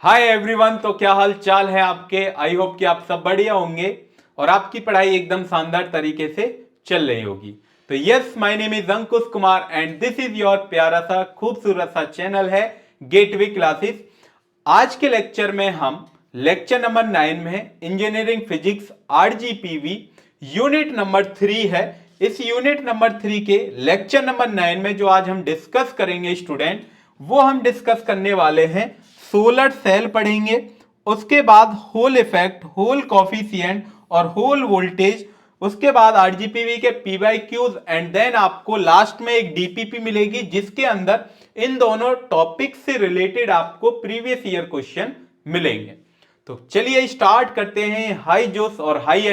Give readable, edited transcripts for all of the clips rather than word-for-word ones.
Hi everyone. तो क्या हाल चाल है आपके। आई होप कि आप सब बढ़िया होंगे और आपकी पढ़ाई एकदम शानदार तरीके से चल रही होगी। तो yes, my name is Ankush Kumar and this is your प्यारा सा खूबसूरत सा चैनल है गेटवे क्लासेस। आज के लेक्चर में हम लेक्चर नंबर 9 में engineering physics RGPV unit number 3 है। इस यूनिट नंबर 3 के लेक्चर नंबर 9 में जो आज हम डिस्कस करेंगे स्टूडेंट, वो हम डिस्कस करने वाले हैं सोलर सेल पढ़ेंगे। उसके बाद होल इफेक्ट, होल कॉफिशिएंट और होल वोल्टेज। उसके बाद आरजीपीवी के पीवाईक्यूज एंड देन आपको लास्ट में एक डीपीपी मिलेगी जिसके अंदर इन दोनों टॉपिक से रिलेटेड आपको प्रीवियस ईयर क्वेश्चन मिलेंगे। तो चलिए स्टार्ट करते हैं हाई जोश और हाई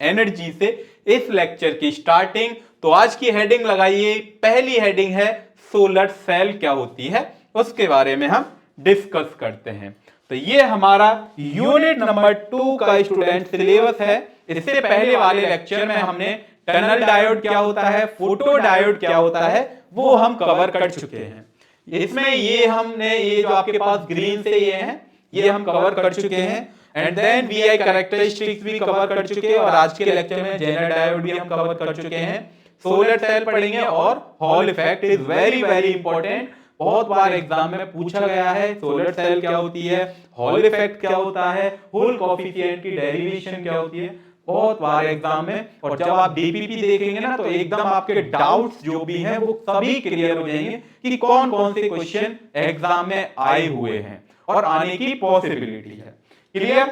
एनर्जी से इस लेक्चर की स्टार्टिंग। तो आज की हेडिंग लगाइए। पहली हेडिंग है सोलर सेल क्या होती है, उसके बारे में हम डिस्कस करते हैं। तो ये हमारा यूनिट नंबर 2 का स्टूडेंट सिलेबस है। इससे पहले वाले लेक्चर में हमने टनल डायोड क्या होता है, फोटो डायोड क्या होता है, वो हम कवर कर चुके हैं। इसमें ये हमने ये जो आपके पास ग्रीन से ये है, ये हम कवर कर चुके हैं। एंड देन वीआई कैरेक्टरिस्टिक्स भी कवर कर चुके हैं और आज के लेक्चर में जेनर डायोड भी हम कवर कर चुके हैं। सोलर सेल पढ़ेंगे और hall effect is very very important. बहुत बार एग्जाम में पूछा गया है सोलर सेल क्या होती है, हॉल इफेक्ट क्या होता है, होल कोएफिशिएंट की डेरिवेशन क्या होती है, बहुत बार एग्जाम में। और जब आप डीपीपी देखेंगे ना तो एकदम आपके डाउट्स जो भी हैं वो सभी क्लियर हो जाएंगे कि कौन कौन से क्वेश्चन एग्जाम में आए हुए हैं और आने की पॉसिबिलिटी है। क्लियर?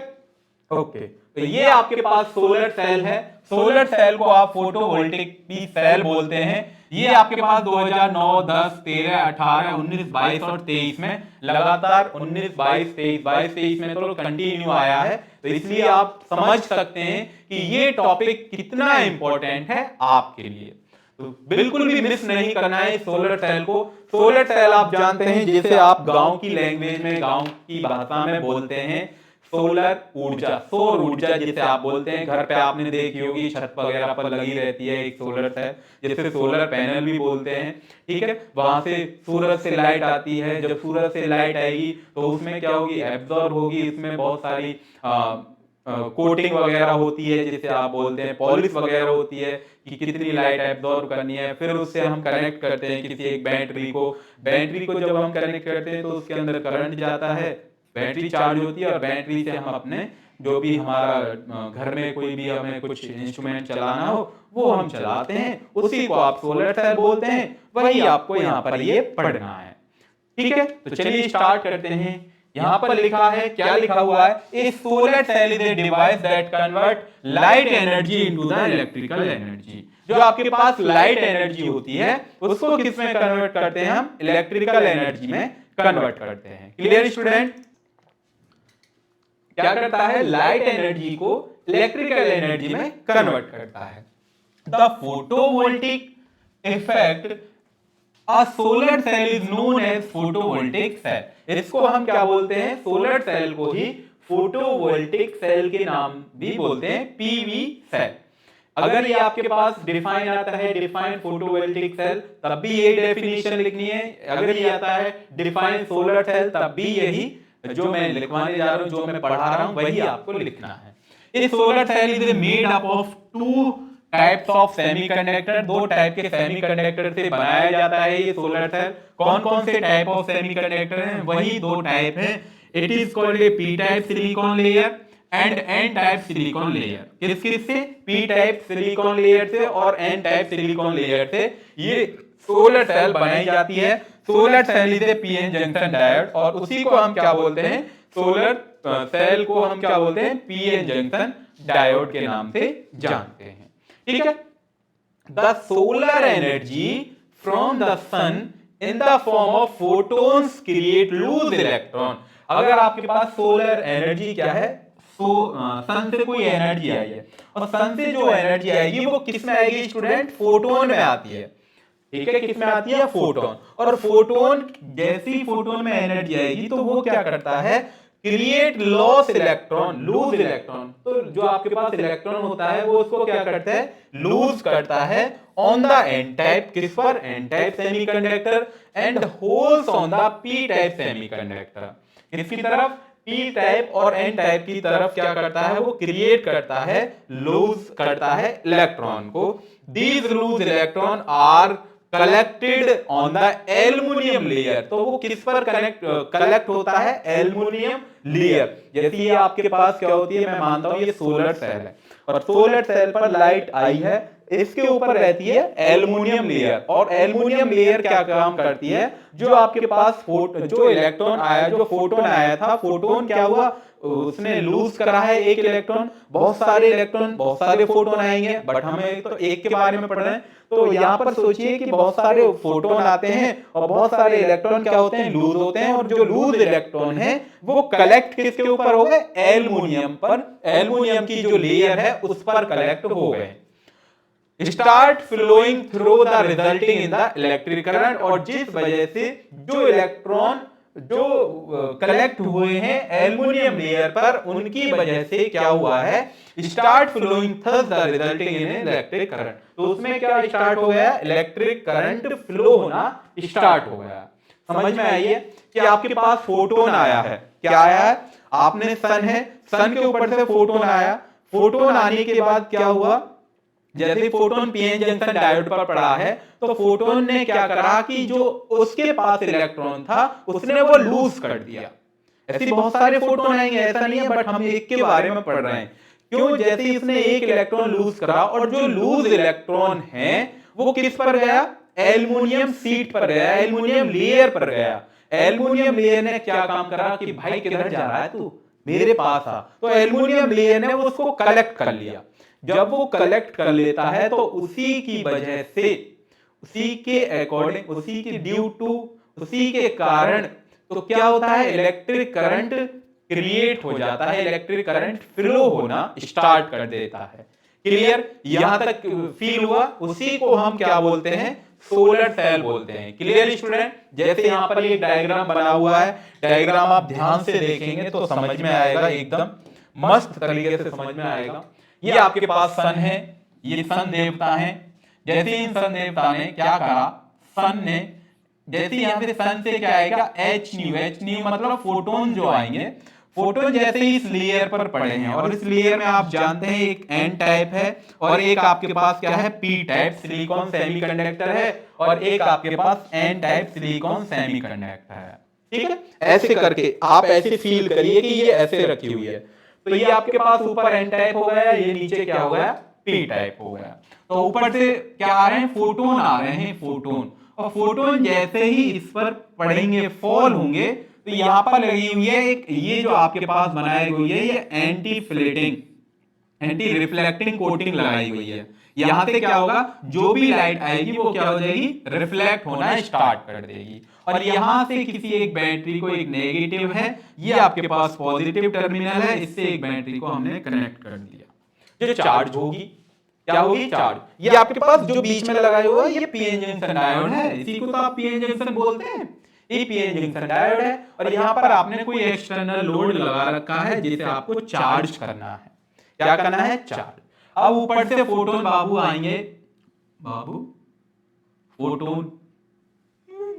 ओके। तो ये आपके पास सोलर सेल है। सोलर सेल को आप फोटोवोल्टिक भी सेल बोलते हैं। ये आपके पास 2009, 10, 13, 18, 19, 22 और 23 में लगातार 19, 22, 23 में तो कंटिन्यू आया है। तो इसलिए आप समझ सकते हैं कि ये टॉपिक कितना इंपॉर्टेंट है आपके लिए। तो बिल्कुल भी मिस नहीं करना है सोलर सेल को। सोलर सेल आप जानते हैं जैसे आप गांव की लैंग्वेज में, गांव की भाषा में बोलते हैं सोलर ऊर्जा, सौर ऊर्जा जिसे आप बोलते हैं। घर पे आपने देखी होगी छत वगैरह पर लगी रहती है एक सोलर सेल, जिसे सोलर पैनल भी बोलते हैं। ठीक है, वहां से सूरज से लाइट आती है। जब सूरज से लाइट आएगी तो उसमें क्या होगी, एब्जॉर्ब होगी। इसमें बहुत सारी कोटिंग वगैरह होती है जिसे आप बोलते हैं पॉलिश वगैरह होती है कि कितनी लाइट एब्जॉर्ब करनी है। फिर उससे हम कनेक्ट करते हैं किसी एक बैटरी को। बैटरी को जब हम कनेक्ट करते हैं तो उसके अंदर करंट जाता है, बैटरी चार्ज होती है और बैटरी से हम अपने जो भी हमारा घर में कोई भी हमें कुछ इंस्ट्रूमेंट चलाना हो वो हम चलाते हैं। उसी को आप सोलर सेल बोलते हैं। वही आपको यहाँ पर ये पढ़ना है। ठीक है, तो चलिए स्टार्ट करते हैं। यहां पर लिखा है, क्या लिखा हुआ है, a solar cell is a device that convert light energy into the electrical energy. जो आपके पास लाइट एनर्जी होती है उसको किस में कन्वर्ट करते हैं हम, इलेक्ट्रिकल एनर्जी में कन्वर्ट करते हैं। Clear student? क्या करता है, लाइट एनर्जी को इलेक्ट्रिकल एनर्जी में कन्वर्ट करता है। The photovoltaic effect A solar cell is known as photovoltaic cell। इसको हम क्या बोलते हैं, सोलर सेल को ही फोटोवोल्टिक सेल के नाम भी बोलते हैं, पीवी सेल। अगर ये आपके पास डिफाइन आता है डिफाइन फोटोवोल्टिक सेल तब भी यही डेफिनेशन लिखनी है। अगर ये आता है डिफाइन सोलर सेल तब भी यही जो मैं लिखवाने जा रहा हूं, जो मैं पढ़ा रहा हूं वही आपको लिखना है। इस solar cell is made up of two types of semiconductor. दो टाइप के सेमीकंडक्टर से बनाया जाता है ये सोलर सेल। कौन कौन से टाइप ऑफ सेमीकंडक्टर हैं, वही दो टाइप है। It is called a P type silicon layer and N type silicon layer. किस किस से, पी टाइप सिलिकॉन लेयर से और एन टाइप सिलिकॉन लेयर से ये सोलर सेल बनाई जाती है। Solar cell is a PN junction diode और उसी को हम क्या बोलते हैं, सोलर सेल को हम क्या बोलते हैं, पीएन जंक्शन डायोड के नाम से जानते हैं। ठीक है, the solar energy from the sun in the form of photons create loose electron. अगर आपके पास सोलर एनर्जी क्या है, सन से कोई एनर्जी आई है और सन से जो एनर्जी आएगी वो किस में आएगी स्टूडेंट, फोटोन में आती है। ठीक है, किस में आती है, फोटोन। और फोटोन जैसी फोटोन में एनर्जी आएगी तो वो क्या करता है, create loss electron, loose electron. तो जो आपके पास इलेक्ट्रॉन होता है वो उसको क्या करता है, लूज करता है ऑन द एन टाइप, किस पर, N type semiconductor, and holes on the P type semiconductor. इसकी तरफ पी टाइप और एन टाइप की तरफ क्या करता है, वो क्रिएट करता है, लूज करता है इलेक्ट्रॉन को। These loose electron are collected on the aluminium layer. तो वो किस पर कलेक्ट होता है, एल्युमिनियम लेयर। जैसे ये आपके पास क्या होती है, मैं मानता हूं ये सोलर सेल है, और सोलर सेल पर लाइट आई है, इसके ऊपर रहती है एल्युमिनियम लेयर, और एल्युमिनियम लेयर क्या काम करती है, जो आपके पास जो इलेक्ट्रॉन आया, जो फोटोन आया था, फोटोन क्या हुआ, उसने लूज करा है एक इलेक्ट्रॉन, बहुत सारे इलेक्ट्रॉन, बहुत सारे फोटोन आएंगे, बट हमें तो एक के बारे में पढ़ रहे हैं। तो यहां पर सोचिए कि बहुत सारे फोटोन आते हैं और बहुत सारे इलेक्ट्रॉन क्या होते हैं, लूज होते हैं, और जो लूज इलेक्ट्रॉन है वो कलेक्ट किसके ऊपर हो गए, एल्युमिनियम पर, एल्युमिनियम की जो लेयर है उस पर कलेक्ट हो गए, start flowing through the resulting in the electric current. और जिस वजह से जो इलेक्ट्रॉन जो कलेक्ट हुए हैं एल्युमिनियम लेयर पर, उनकी वजह से क्या हुआ है, start flowing thus the resulting in electric current. तो उसमें क्या स्टार्ट हो गया, इलेक्ट्रिक करंट फ्लो होना स्टार्ट हो गया। समझ में आई है कि आपके पास फोटोन आया है, क्या आया है, आपने सन है, सन के ऊपर से फोटोन आया, फोटोन आने के बाद क्या हुआ, जैसे फोटोन पीएन जंक्शन डायोड पर पड़ा है, तो फोटोन ने क्या करा कि जो उसके पास इलेक्ट्रॉन था उसने वो लूज कर दिया। ऐसे बहुत सारे फोटोन आएंगे, ऐसा नहीं है, बट हम एक के बारे में पढ़ रहे हैं। क्यों, जैसे इसने एक इलेक्ट्रॉन लूज करा, और जो लूज इलेक्ट्रॉन है वो किस पर गया, एल्युमिनियम सीट पर गया, एल्युमिनियम लेयर पर गया। एल्युमिनियम लेयर ने क्या काम करा कि भाई किधर जा रहा है तू, मेरे पास आ। तो एल्युमिनियम लेयर ने उसको कलेक्ट कर लिया। जब वो कलेक्ट कर लेता है तो उसी की वजह से, उसी के अकॉर्डिंग, उसी के ड्यू टू, उसी के कारण तो क्या होता है, इलेक्ट्रिक करंट क्रिएट हो जाता है, इलेक्ट्रिक करंट फ्लो होना स्टार्ट कर देता है। क्लियर, यहां तक फील हुआ। उसी को हम क्या बोलते हैं, सोलर सेल बोलते हैं। क्लियर स्टूडेंट, जैसे यहां पर एक डायग्राम बना हुआ है, डायग्राम आप ध्यान से देखेंगे तो समझ में आएगा, एकदम मस्त तरीके से समझ में आएगा। ये आपके पास सन है, ये सन देवता है। जैसे इन सन देवता ने क्या करा, सन ने जैसे यहां पे सन से क्या आएगा, एच न्यू, एच न्यू मतलब फोटोन जो आएंगे, फोटोन जैसे ही इस लेयर पर पड़े हैं, और इस लेयर में आप जानते हैं एक एन टाइप है और एक आपके पास क्या है, पी टाइप सिलिकॉन सेमीकंडक्टर है, और एक आपके पास एन टाइप सिलिकॉन सेमीकंडक्टर है। ठीक है, ऐसे करके आप ऐसे फील करिए कि ये ऐसे रखी हुई है। तो ये आपके पास ऊपर एन टाइप हो गया, ये नीचे क्या हो गया, पी टाइप हो गया। तो ऊपर से क्या आ रहे हैं, फोटोन आ रहे हैं, फोटोन, और फोटोन जैसे ही इस पर पड़ेंगे, फॉल होंगे, तो यहां पर लगी हुई है एक, ये जो आपके पास बनाई हुई है, ये anti floating, anti reflecting coating लगाई हुई है। यहां से क्या होगा, जो भी लाइट आएगी वो क्या हो जाएगी, रिफ्लेक्ट होना स्टार्ट कर देगी। और यहां से किसी एक बैटरी को, एक नेगेटिव है, ये आपके पास पॉजिटिव टर्मिनल है, इससे एक बैटरी को हमने कनेक्ट कर दिया, जो चार्ज होगी, क्या होगी, चार्ज। ये आपके पास जो बीच में लगाया हुआ है, ये पीएन जंक्शन डायोड है, इसी को तो आप पीएन जंक्शन बोलते हैं, ये पीएन जंक्शन डायोड है। और यहां पर आपने कोई एक्सटर्नल लोड लगा रखा है जिसे आपको चार्ज करना है, क्या करना है, चार्ज। अब ऊपर से फोटोन बाबू आएंगे, बाबू फोटोन,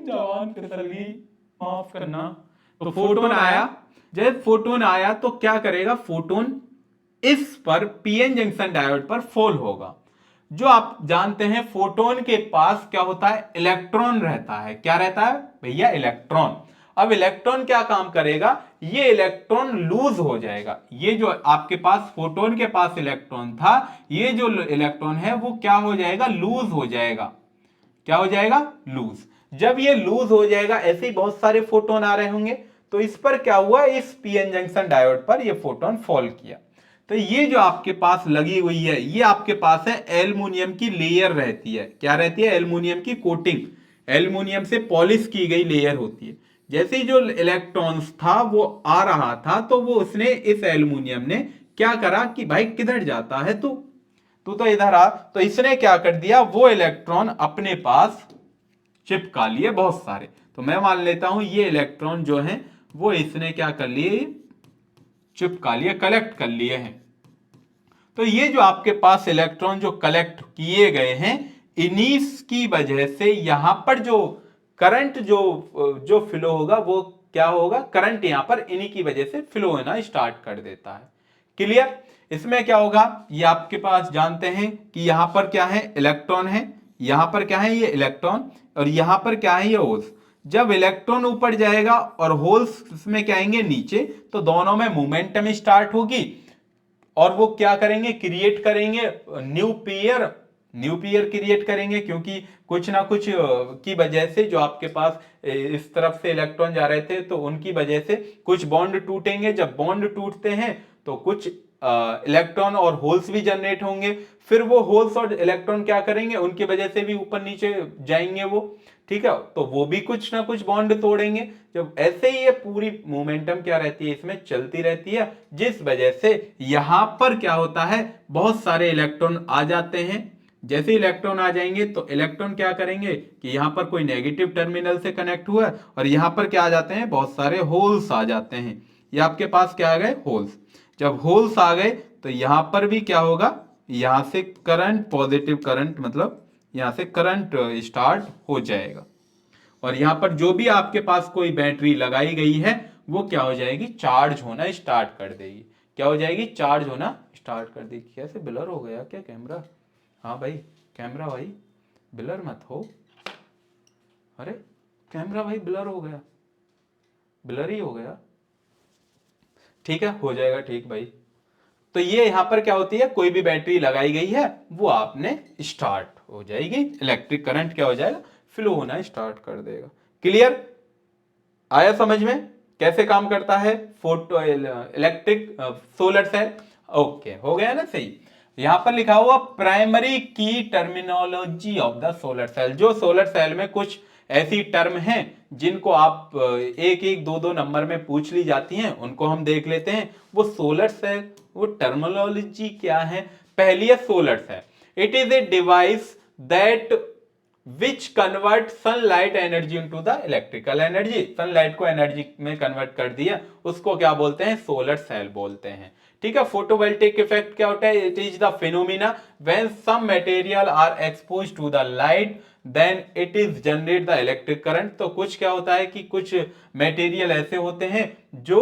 जवान फिसल गई, माफ करना। तो फोटोन आया, जब फोटोन आया तो क्या करेगा, फोटोन इस पर पीएन जंक्शन डायोड पर फॉल होगा। जो आप जानते हैं फोटोन के पास क्या होता है, इलेक्ट्रॉन रहता है, क्या रहता है भैया, इलेक्ट्रॉन। अब इलेक्ट्रॉन क्या काम करेगा, ये इलेक्ट्रॉन लूज हो जाएगा। ये जो आपके पास फोटोन के पास इलेक्ट्रॉन था, ये जो इलेक्ट्रॉन है वो क्या हो जाएगा, लूज हो जाएगा। क्या हो जाएगा, लूज। जब ये लूज हो जाएगा, ऐसे ही बहुत सारे फोटोन आ रहे होंगे, तो इस पर क्या हुआ, इस पीएन जंक्शन डायोड पर ये फोटोन फॉल किया। तो ये जो आपके पास लगी हुई है, ये आपके पास है एल्युमिनियम की लेयर रहती है, क्या रहती है, एल्युमिनियम की कोटिंग, एल्युमिनियम से पॉलिश की गई लेयर होती है। जैसे ही जो इलेक्ट्रॉन्स था वो आ रहा था, तो वो उसने, इस एल्युमिनियम ने क्या करा कि भाई किधर जाता है तू, तू तो इधर आ। तो इसने क्या कर दिया, वो इलेक्ट्रॉन अपने पास चिपका लिए बहुत सारे। तो मैं मान लेता हूं ये इलेक्ट्रॉन जो है वो इसने क्या कर लिए, चिपका लिए, कलेक्ट कर लिए हैं। तो ये जो आपके पास इलेक्ट्रॉन जो कलेक्ट किए गए हैं, इन्हीं की वजह से यहां पर जो करंट जो जो फ्लो होगा वो क्या होगा, करंट यहां पर इन्हीं की वजह से फ्लो होना स्टार्ट कर देता है। क्लियर? इसमें क्या होगा, ये आपके पास जानते हैं कि यहां पर क्या है, इलेक्ट्रॉन है, यहां पर क्या है, ये इलेक्ट्रॉन, और यहां पर क्या है, ये होल्स। जब इलेक्ट्रॉन ऊपर जाएगा और होल्स इसमें क्या आएंगे, नीचे, तो दोनों में मोमेंटम स्टार्ट होगी और वो क्या करेंगे, क्रिएट करेंगे न्यू पेयर क्रिएट करेंगे, क्योंकि कुछ ना कुछ की वजह से जो आपके पास इस तरफ से इलेक्ट्रॉन जा रहे थे तो उनकी वजह से कुछ बॉन्ड टूटेंगे। जब बॉन्ड टूटते हैं तो कुछ इलेक्ट्रॉन और होल्स भी जनरेट होंगे, फिर वो होल्स और इलेक्ट्रॉन क्या करेंगे, उनकी वजह से भी ऊपर नीचे जाएंगे वो, ठीक है, तो वो भी कुछ ना कुछ बॉन्ड तोड़ेंगे। जब ऐसे ही ये पूरी मोमेंटम क्या रहती है, इसमें चलती रहती है, जिस वजह से यहां पर क्या होता है, बहुत सारे इलेक्ट्रॉन आ जाते हैं। जैसे इलेक्ट्रॉन आ जाएंगे तो इलेक्ट्रॉन क्या करेंगे कि यहां पर कोई नेगेटिव टर्मिनल से कनेक्ट हुआ है और यहां पर क्या आ जाते हैं, बहुत सारे होल्स आ जाते हैं। ये आपके पास क्या आ गए, होल्स। जब होल्स आ गए तो यहां पर भी क्या होगा, यहां से करंट, पॉजिटिव करंट, मतलब यहां से करंट स्टार्ट हो जाएगा और यहां पर जो भी आपके पास कोई बैटरी लगाई गई है वो क्या हो जाएगी, चार्ज होना स्टार्ट कर देगी। क्या हो जाएगी, चार्ज होना स्टार्ट कर देगी। कैसे ब्लर हो गया क्या कैमरा? हाँ भाई, कैमरा भाई ब्लर मत हो। अरे कैमरा भाई ब्लर हो गया, ब्लर ही हो गया। ठीक है, हो जाएगा ठीक भाई। तो ये यहां पर क्या होती है, कोई भी बैटरी लगाई गई है वो आपने स्टार्ट हो जाएगी, इलेक्ट्रिक करंट क्या हो जाएगा, फ्लो होना स्टार्ट कर देगा। क्लियर? आया समझ में कैसे काम करता है photo electric solar cell? Okay, हो गया ना सही। यहां पर लिखा हुआ प्राइमरी की terminology of the solar cell. जो सोलर सेल में कुछ ऐसी टर्म हैं जिनको आप एक एक दो दो नंबर में पूछ ली जाती हैं, उनको हम देख लेते हैं। वो सोलर सेल, वो टर्मिनोलॉजी क्या है। पहली है solar cell. It is a device that which convert sunlight energy into the electrical energy. Sunlight को एनर्जी में कन्वर्ट कर दिया, उसको क्या बोलते हैं, सोलर सेल बोलते हैं। ठीक है, फोटोवोल्टिक इफेक्ट क्या होता है, it is the phenomena when some material are exposed to the light then it is generate the electric current. तो कुछ क्या होता है कि कुछ मटेरियल ऐसे होते हैं जो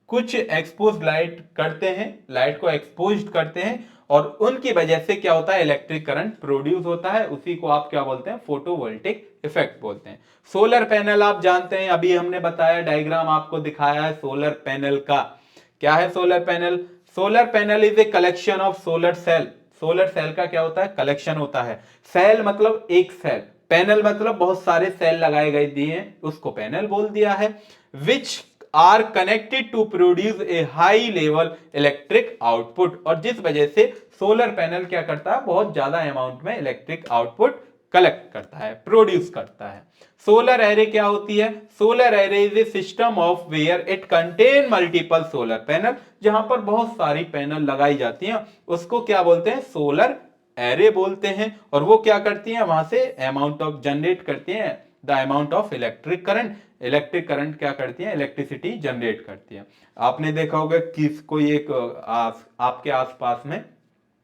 कुछ एक्सपोज लाइट करते हैं, लाइट को एक्सपोज करते हैं और उनकी वजह से क्या होता है, इलेक्ट्रिक करंट प्रोड्यूस होता है। उसी को आप क्या बोलते हैं, फोटोवोल्टिक इफेक्ट बोलते हैं। सोलर पैनल आप जानते हैं, अभी हमने बताया, डायग्राम आपको दिखाया है सोलर पैनल का। क्या है solar panel? Solar panel is a collection of solar cell. Solar cell का क्या होता है, कलेक्शन होता है। सेल मतलब एक सेल, पैनल मतलब बहुत सारे सेल लगाए गए दिए, उसको पैनल बोल दिया है। Which are connected to produce a high level electric output. और जिस वजह से सोलर पैनल क्या करता है, बहुत ज्यादा अमाउंट में इलेक्ट्रिक आउटपुट कलेक्ट करता है, प्रोड्यूस करता है। सोलर एरे क्या होती है? Solar array is a system of where it contain multiple solar panel. जहां पर बहुत सारी पैनल लगाई जाती हैं उसको क्या बोलते हैं, सोलर एरे बोलते हैं। और वो क्या करती हैं, वहां से अमाउंट ऑफ जनरेट करती हैं the amount of electric current. Electric current क्या करती है, इलेक्ट्रिसिटी जनरेट करती है। आपने देखा होगा कि कोई एक आपके आसपास में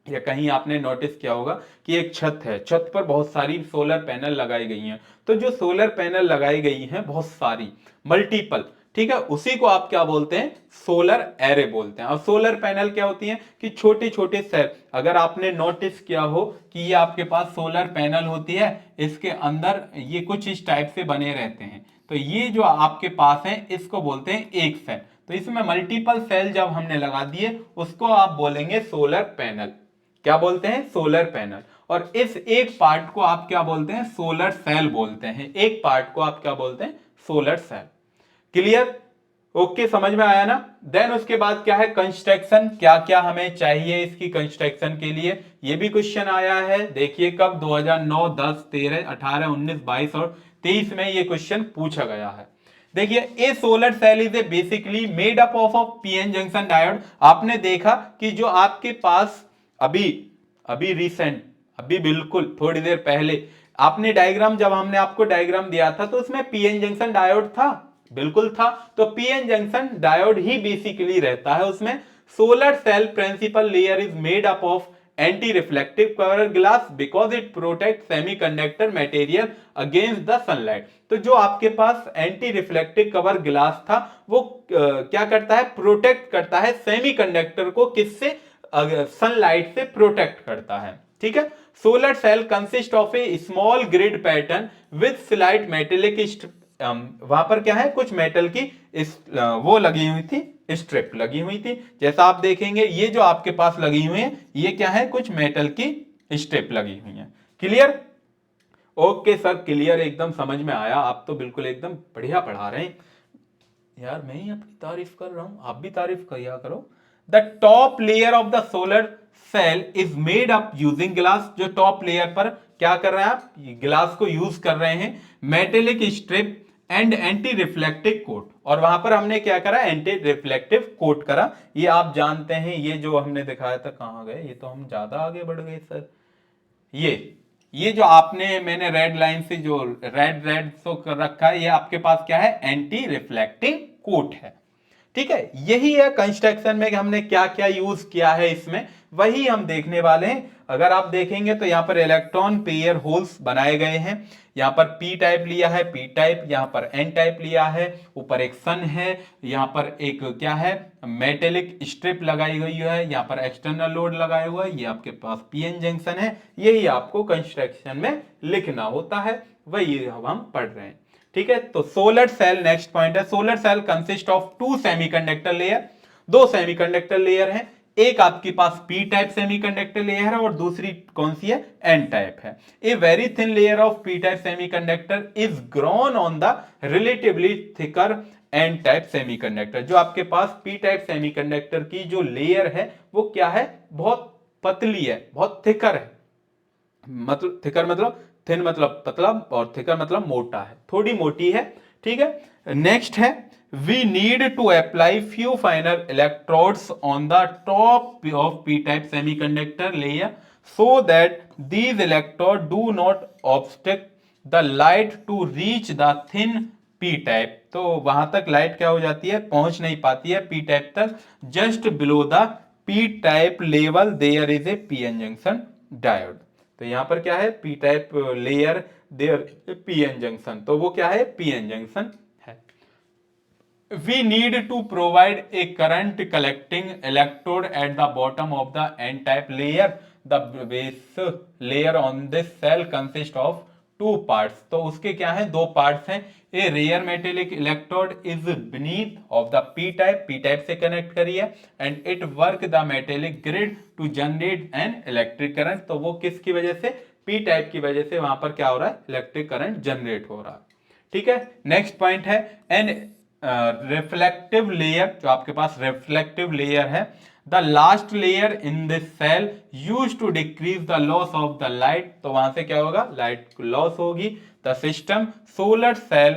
या कहीं आपने नोटिस किया होगा कि एक छत है, छत पर बहुत सारी सोलर पैनल लगाई गई हैं। तो जो सोलर पैनल लगाई गई हैं बहुत सारी, मल्टीपल, ठीक है, उसी को आप क्या बोलते हैं, सोलर एरे बोलते हैं। और सोलर पैनल क्या होती हैं कि छोटे छोटे सेल। अगर आपने नोटिस किया हो कि ये आपके पास सोलर पैनल होती है, इसके अंदर ये कुछ इस टाइप से बने रहते हैं, तो ये जो आपके पास है इसको बोलते हैं एक सेल। तो इसमें मल्टीपल सेल जब हमने लगा दिए उसको आप बोलेंगे सोलर पैनल। क्या बोलते हैं, सोलर पैनल। और इस एक पार्ट को आप क्या बोलते हैं, सोलर सेल बोलते हैं। एक पार्ट को आप क्या बोलते हैं, सोलर सेल। क्लियर? ओके, समझ में आया ना। देन उसके बाद क्या है, कंस्ट्रक्शन। क्या क्या हमें चाहिए इसकी कंस्ट्रक्शन के लिए, ये भी क्वेश्चन आया है। देखिए कब, 2009, 10, 13, 18, 19, 22 और 23 में ये क्वेश्चन पूछा गया है। देखिए, a solar cell is a basically made up of PN junction diode. आपने देखा कि जो आपके पास अभी अभी रिसेंट, अभी बिल्कुल थोड़ी देर पहले आपने डायग्राम, जब हमने आपको डायग्राम दिया था तो उसमें पीएन जंक्शन डायोड था, बिल्कुल था। तो पीएन जंक्शन डायोड ही बेसिकली रहता है उसमें। Solar cell principle layer is made up of anti reflective cover glass because it protect semiconductor material against the sunlight. तो जो आपके पास एंटी रिफ्लेक्टिव कवर ग्लास था वो क्या करता है, प्रोटेक्ट करता है सेमीकंडक्टर को, किससे, सनलाइट से प्रोटेक्ट करता है। ठीक है। Solar cell consist of a small grid pattern with slight metallic, वहां पर क्या है, कुछ मेटल की वो लगी हुई थी, स्ट्रिप लगी हुई थी। जैसा आप देखेंगे ये जो आपके पास लगी हुई है ये क्या है, कुछ मेटल की स्ट्रिप लगी हुई है। क्लियर? ओके सर, क्लियर, एकदम समझ में आया। आप तो बिल्कुल एकदम बढ़िया पढ़ा रहे हैं यार। मैं ही अपनी तारीफ कर रहा हूं, आप भी तारीफ किया करो। The top layer of the solar cell is made up using glass. जो टॉप लेयर पर क्या कर रहे हैं आप, ग्लास को यूज कर रहे हैं, metallic strip and anti reflective coat. और वहां पर हमने क्या करा, एंटी रिफ्लेक्टिव कोट करा। ये आप जानते हैं, ये जो हमने दिखाया था, कहां गए ये, तो हम ज्यादा आगे बढ़ गए सर। ये जो आपने, मैंने रेड लाइन से जो रेड रेड सो कर रखा है, ये आपके पास क्या है, एंटी रिफ्लेक्टिव कोट है। ठीक है। यही है कंस्ट्रक्शन में कि हमने क्या क्या यूज किया है इसमें, वही हम देखने वाले हैं। अगर आप देखेंगे तो यहाँ पर इलेक्ट्रॉन पेयर होल्स बनाए गए हैं। यहाँ पर पी टाइप लिया है, पी टाइप, यहाँ पर एन टाइप लिया है, ऊपर एक सन है, यहाँ पर एक क्या है, मेटेलिक स्ट्रिप लगाई गई है, यहाँ पर एक्सटर्नल लोड लगाया हुआ है, ये आपके पास पीएन जंक्शन है। यही आपको कंस्ट्रक्शन में लिखना होता है, वही हम पढ़ रहे हैं। ठीक है। तो सोलर सेल, नेक्स्ट पॉइंट है, solar cell consist of two semiconductor layer. दो सेमीकंडक्टर लेयर हैं, एक आपके पास पी टाइप सेमीकंडक्टर लेयर है और दूसरी कौन सी है, एन टाइप है। A very thin layer of P type semiconductor is grown on the relatively thicker N type semiconductor. जो आपके पास पी टाइप सेमीकंडक्टर की जो लेयर है वो क्या है, बहुत पतली है, बहुत थिकर है। मतलब थिकर मतलब, थिन मतलब पतला, और थिकर मतलब मोटा है, थोड़ी मोटी है। ठीक है। नेक्स्ट है, we need to apply few finer electrodes on the top of P type semiconductor layer so that these electrode do not obstruct the light to reach the thin P type. तो वहां तक light क्या हो जाती है, पहुंच नहीं पाती है पी टाइप तक। Just below the P type level there is a PN junction diode. तो यहां पर क्या है, P type layer there PN junction, तो वो क्या है, पीएन जंक्शन है। We need to provide a current collecting electrode at the bottom of the N type layer. The base layer on this cell consist of two parts. तो उसके क्या है, दो पार्ट्स हैं। ए rare metallic electrode is beneath of the P type से connect करिए, and it work the metallic grid to generate an electric current. तो वो किसकी वजह से, पी टाइप की वजह से वहां पर क्या हो रहा है, इलेक्ट्रिक करंट जनरेट हो रहा है। ठीक है। नेक्स्ट पॉइंट है, एन रिफ्लेक्टिव लेयर। जो आपके पास रिफ्लेक्टिव लेयर है, the last layer in this cell use to decrease the loss of the light. तो वहां से क्या होगा, लाइट लॉस होगी। The system solar cell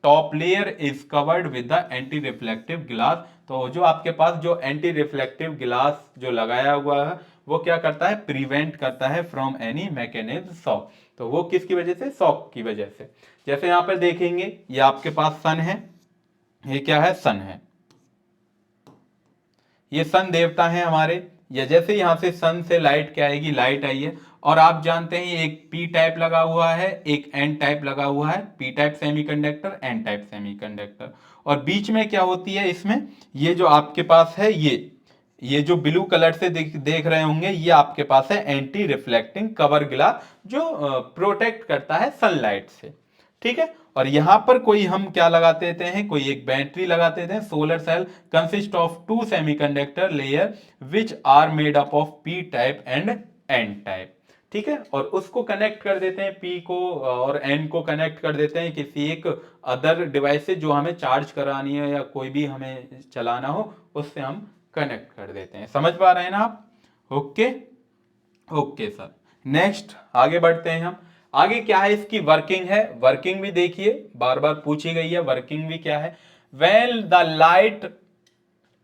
top layer is covered with the anti reflective glass. तो जो आपके पास जो एंटी रिफ्लेक्टिव ग्लास जो लगाया हुआ है वो क्या करता है, प्रिवेंट करता है फ्रॉम एनी मैकेनिज्म शॉक। तो वो किसकी वजह से, शॉक की वजह से। जैसे यहां पर देखेंगे, ये आपके पास सन है, ये क्या है, सन है, ये सन देवता है हमारे। या जैसे यहां से सन से लाइट क्या आएगी, लाइट आई है। और आप जानते हैं एक पी टाइप लगा हुआ है, एक एन टाइप लगा हुआ है, P type semiconductor, N type semiconductor. और बीच में क्या होती है इसमें, ये जो आपके पास है, ये जो ब्लू कलर से देख रहे होंगे, ये आपके पास है एंटी रिफ्लेक्टिंग कवर ग्लास, जो प्रोटेक्ट करता है सनलाइट से। ठीक है। और यहां पर कोई हम क्या लगा देते हैं, कोई एक बैटरी लगा देते हैं। Solar cell consist of two semiconductor layer which are made up of P type and N type. ठीक है। और उसको कनेक्ट कर देते हैं, पी को और एन को कनेक्ट कर देते हैं किसी एक अदर डिवाइस से, जो हमें चार्ज करानी है या कोई भी हमें चलाना हो, उससे हम कनेक्ट कर देते हैं। समझ पा रहे हैं ना आप? Okay okay sir. नेक्स्ट आगे बढ़ते हैं हम। आगे क्या है, इसकी वर्किंग है। वर्किंग भी देखिए, बार बार पूछी गई है, वर्किंग भी क्या है। Well the light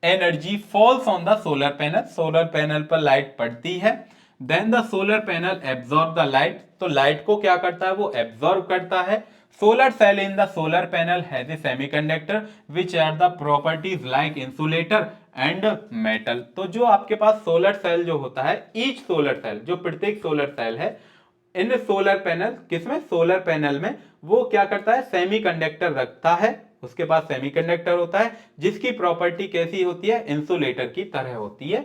energy falls on the solar panel. Solar panel पर लाइट पड़ती है, then the solar panel absorb the light. तो लाइट को क्या करता है, वो एब्जॉर्ब करता है। Solar cell in the solar panel has a semiconductor which are the properties like insulator and metal. तो जो आपके पास सोलर सेल जो होता है, ईच सोलर सेल, जो प्रत्येक सोलर सेल है इन सोलर पैनल, किसमें, सोलर पैनल में, वो क्या करता है, सेमीकंडक्टर रखता है, उसके पास सेमीकंडक्टर होता है जिसकी प्रॉपर्टी कैसी होती है, इंसुलेटर की तरह होती है,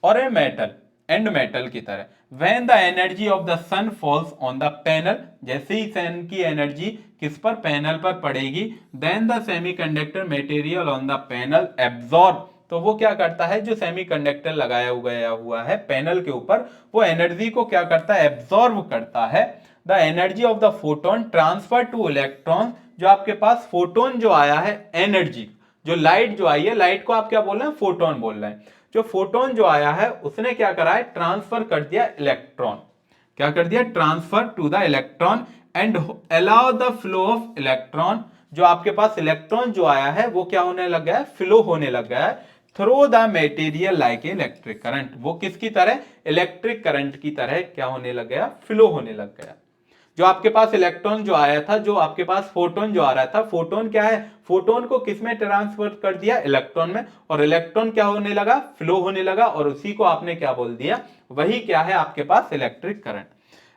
और ए मेटल एंड मेटल की तरह। When the energy of the sun falls on the panel, जैसे ही सन की एनर्जी किस पर, पैनल पर पड़ेगी, then the semiconductor material on the panel absorb, तो वो क्या करता है, जो सेमीकंडक्टर लगाया गया हुआ है पैनल के ऊपर, वो एनर्जी को क्या करता है, एब्जॉर्ब करता है। The energy of the photon transfer two electron, जो आपके पास फोटोन जो आया है, एनर्जी जो लाइट जो आई है, लाइट को आप क्या बोल रहे हैं, फोटोन बोल रहे हैं, जो फोटोन जो आया है उसने क्या करा है, ट्रांसफर कर दिया इलेक्ट्रॉन, क्या कर दिया, transfer to the electron and allow the flow of electron, जो आपके पास इलेक्ट्रॉन जो आया है वो क्या होने लग गया है, फ्लो होने लग गया है through the material like electric current, वो किसकी तरह, इलेक्ट्रिक करंट की तरह क्या होने लग गया, फ्लो होने लग गया। जो आपके पास इलेक्ट्रॉन जो आया था, जो आपके पास फोटोन जो आ रहा था, फोटोन क्या है, फोटोन को किसमें ट्रांसफर कर दिया, इलेक्ट्रॉन में, और इलेक्ट्रॉन क्या होने लगा, फ्लो होने लगा, और उसी को आपने क्या बोल दिया, वही क्या है आपके पास, electric current.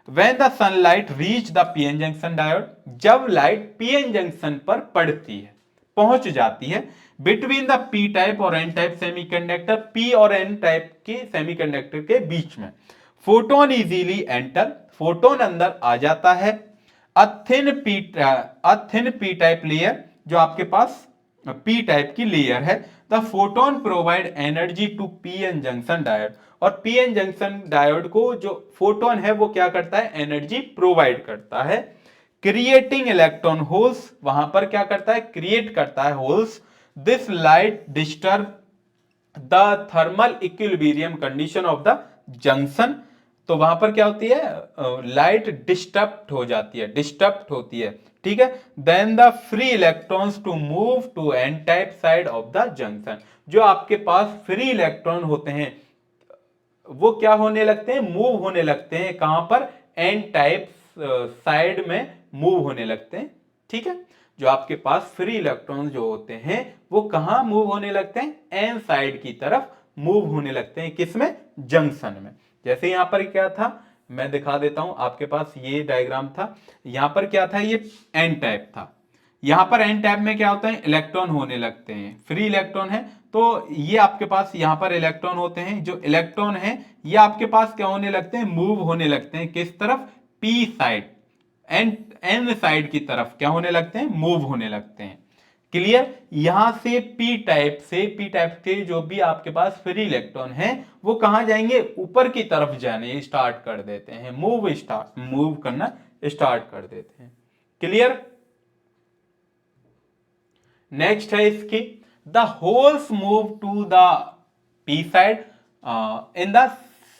When the sunlight reach the PN junction diode, जब लाइट PN जंक्शन पर पड़ती है, पहुंच जाती है, बिटवीन द P टाइप और N टाइप सेमीकंडक्टर, P और N टाइप के सेमीकंडक्टर के बीच में, फोटोन इजीली एंटर, फोटोन अंदर आ जाता है, a thin P type layer, जो आपके पास P टाइप की लेयर है, the photon provide energy to PN junction diode, और PN जंक्शन डायोड को जो फोटोन है वो क्या करता है, एनर्जी प्रोवाइड करता है, क्रिएटिंग इलेक्ट्रॉन होल्स, वहां पर क्या करता है, क्रिएट करता है holes. This light disturb the thermal equilibrium condition of the junction, तो वहां पर क्या होती है, लाइट डिस्टर्ब हो जाती है, डिस्टर्ब होती है, ठीक है। Then the free electrons to move to N type side of the junction, जो आपके पास फ्री इलेक्ट्रॉन होते हैं वो क्या होने लगते हैं, मूव होने लगते हैं, कहां पर, एन टाइप साइड में मूव होने लगते हैं, ठीक है। जो आपके पास फ्री इलेक्ट्रॉन जो होते हैं वो कहां मूव होने लगते हैं, एन साइड की तरफ मूव होने लगते हैं, किसमें, जंक्शन में। जैसे यहां पर क्या था, मैं दिखा देता हूं, आपके पास ये डायग्राम था, यहां पर क्या था, ये एन टाइप था, यहां पर एन टाइप में क्या होता है, इलेक्ट्रॉन होने लगते हैं, फ्री इलेक्ट्रॉन है, तो ये आपके पास यहां पर इलेक्ट्रॉन होते हैं, जो इलेक्ट्रॉन है ये आपके पास क्या होने लगते हैं, मूव होने लगते हैं, किस तरफ, P side, N N side की तरफ क्या होने लगते हैं, मूव होने लगते हैं, क्लियर। यहां से पी टाइप के जो भी आपके पास फ्री इलेक्ट्रॉन है वो कहां जाएंगे, ऊपर की तरफ जाने स्टार्ट कर देते हैं, मूव करना स्टार्ट कर देते हैं, क्लियर। नेक्स्ट है इसकी, the holes move to the P side in the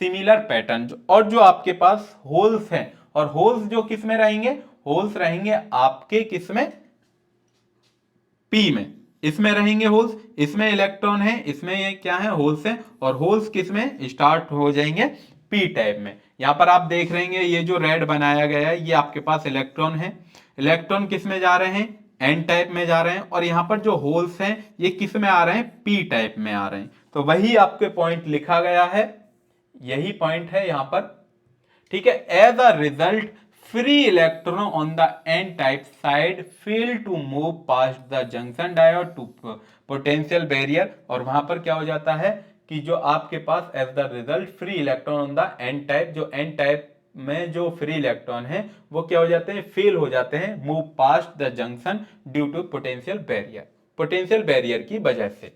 similar pattern, और जो आपके पास होल्स हैं, और होल्स जो किस में रहेंगे, होल्स रहेंगे आपके किस में, पी में, इसमें रहेंगे होल्स, इसमें इलेक्ट्रॉन है, इसमें ये क्या है, होल्स हैं, और होल्स किस में स्टार्ट हो जाएंगे, पी टाइप में। यहां पर आप देख रहे हैं ये जो रेड बनाया गया है ये आपके पास इलेक्ट्रॉन है, इलेक्ट्रॉन किस में जा रहे हैं, एन टाइप में जा रहे हैं, और यहां पर जो होल्स हैं ये किस में आ रहे हैं, पी टाइप में आ रहे हैं, तो वही आपके पॉइंट लिखा गया है, यही पॉइंट है यहां पर, ठीक है। As a result free electron on the N type side fail to move past the junction diode to potential barrier, और वहां पर क्या हो जाता है कि जो आपके पास as the result free electron on the N type, जो एन टाइप में जो फ्री इलेक्ट्रॉन है वो क्या हो जाते हैं, फेल हो जाते हैं, move past the junction due to potential barrier, potential barrier की वजह से।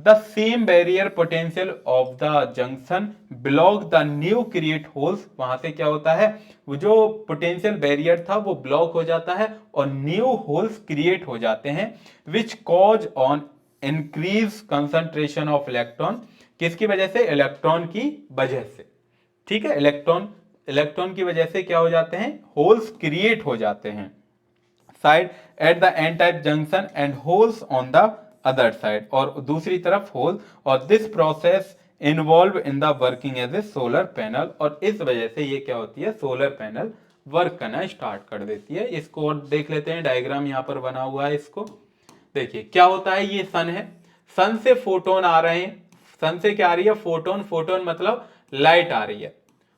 The same barrier potential of the junction block the new create holes, वहां से क्या होता है, वो जो पोटेंशियल बैरियर था वो ब्लॉक हो जाता है और न्यू होल्स क्रिएट हो जाते हैं, which cause on increase concentration of electron, किसकी वजह से, इलेक्ट्रॉन की वजह से, ठीक है। इलेक्ट्रॉन की वजह से क्या हो जाते हैं, होल्स क्रिएट हो जाते हैं side at the N type junction and holes on the other side, और दूसरी तरफ होल, और this process involve in the working as a solar panel, और इस वजह से ये क्या होती है, सोलर पैनल वर्क करना स्टार्ट कर देती है। इसको और देख लेते हैं, डायग्राम यहाँ पर बना हुआ है। इसको देखिए क्या होता है, ये सन है, सन से फोटोन आ रहे हैं, सन से क्या आ रही है, फोटोन, फोटोन मतलब लाइट आ रही है,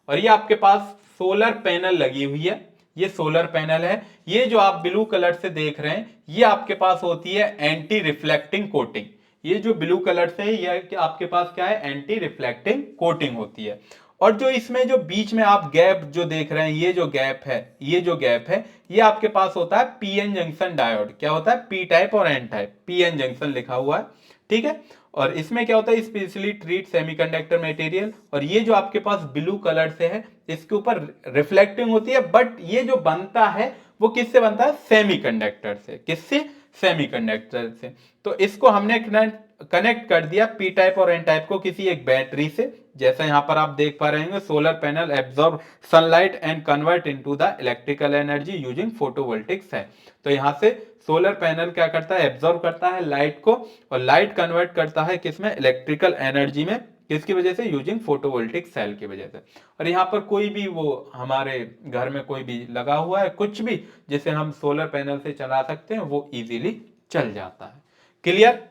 और ये आपके पास सोलर पैनल लगी हुई है, ये सोलर पैनल है। ये जो आप ब्लू कलर से देख रहे हैं, ये आपके पास होती है एंटी रिफ्लेक्टिंग कोटिंग। ये जो ब्लू कलर से है, ये आपके पास क्या है, एंटी रिफ्लेक्टिंग कोटिंग होती है। और जो इसमें जो बीच में आप गैप जो देख रहे हैं, ये जो गैप है, ये जो गैप है, ये आपके पास होता है पीएन जंक्शन डायोड। क्या होता है, पी टाइप और एन टाइप, पीएन जंक्शन लिखा हुआ है, ठीक है। और इसमें क्या होता है, स्पेशली ट्रीट सेमीकंडक्टर मटेरियल। और ये जो आपके पास ब्लू कलर से है, इसके ऊपर रिफ्लेक्टिंग होती है, बट ये जो बनता है वो किससे बनता है, सेमीकंडक्टर से। किससे, सेमीकंडक्टर से। तो इसको हमने कनेक्ट कर दिया पी टाइप और एन टाइप को किसी एक बैटरी से। जैसा यहां पर आप देख पा रहे हैं, solar panel absorb sunlight and convert into the electrical energy using photovoltaic cell. तो यहां से सोलर पैनल क्या करता है, एब्जॉर्ब करता है लाइट को, और लाइट कन्वर्ट करता है किसमें, इलेक्ट्रिकल एनर्जी में। किसकी वजह से, यूजिंग फोटोवोल्टिक सेल की वजह से। और यहाँ पर कोई भी वो हमारे घर में कोई भी लगा हुआ है, कुछ भी जिसे हम सोलर पैनल से चला सकते हैं, वो इजीली चल जाता है। क्लियर,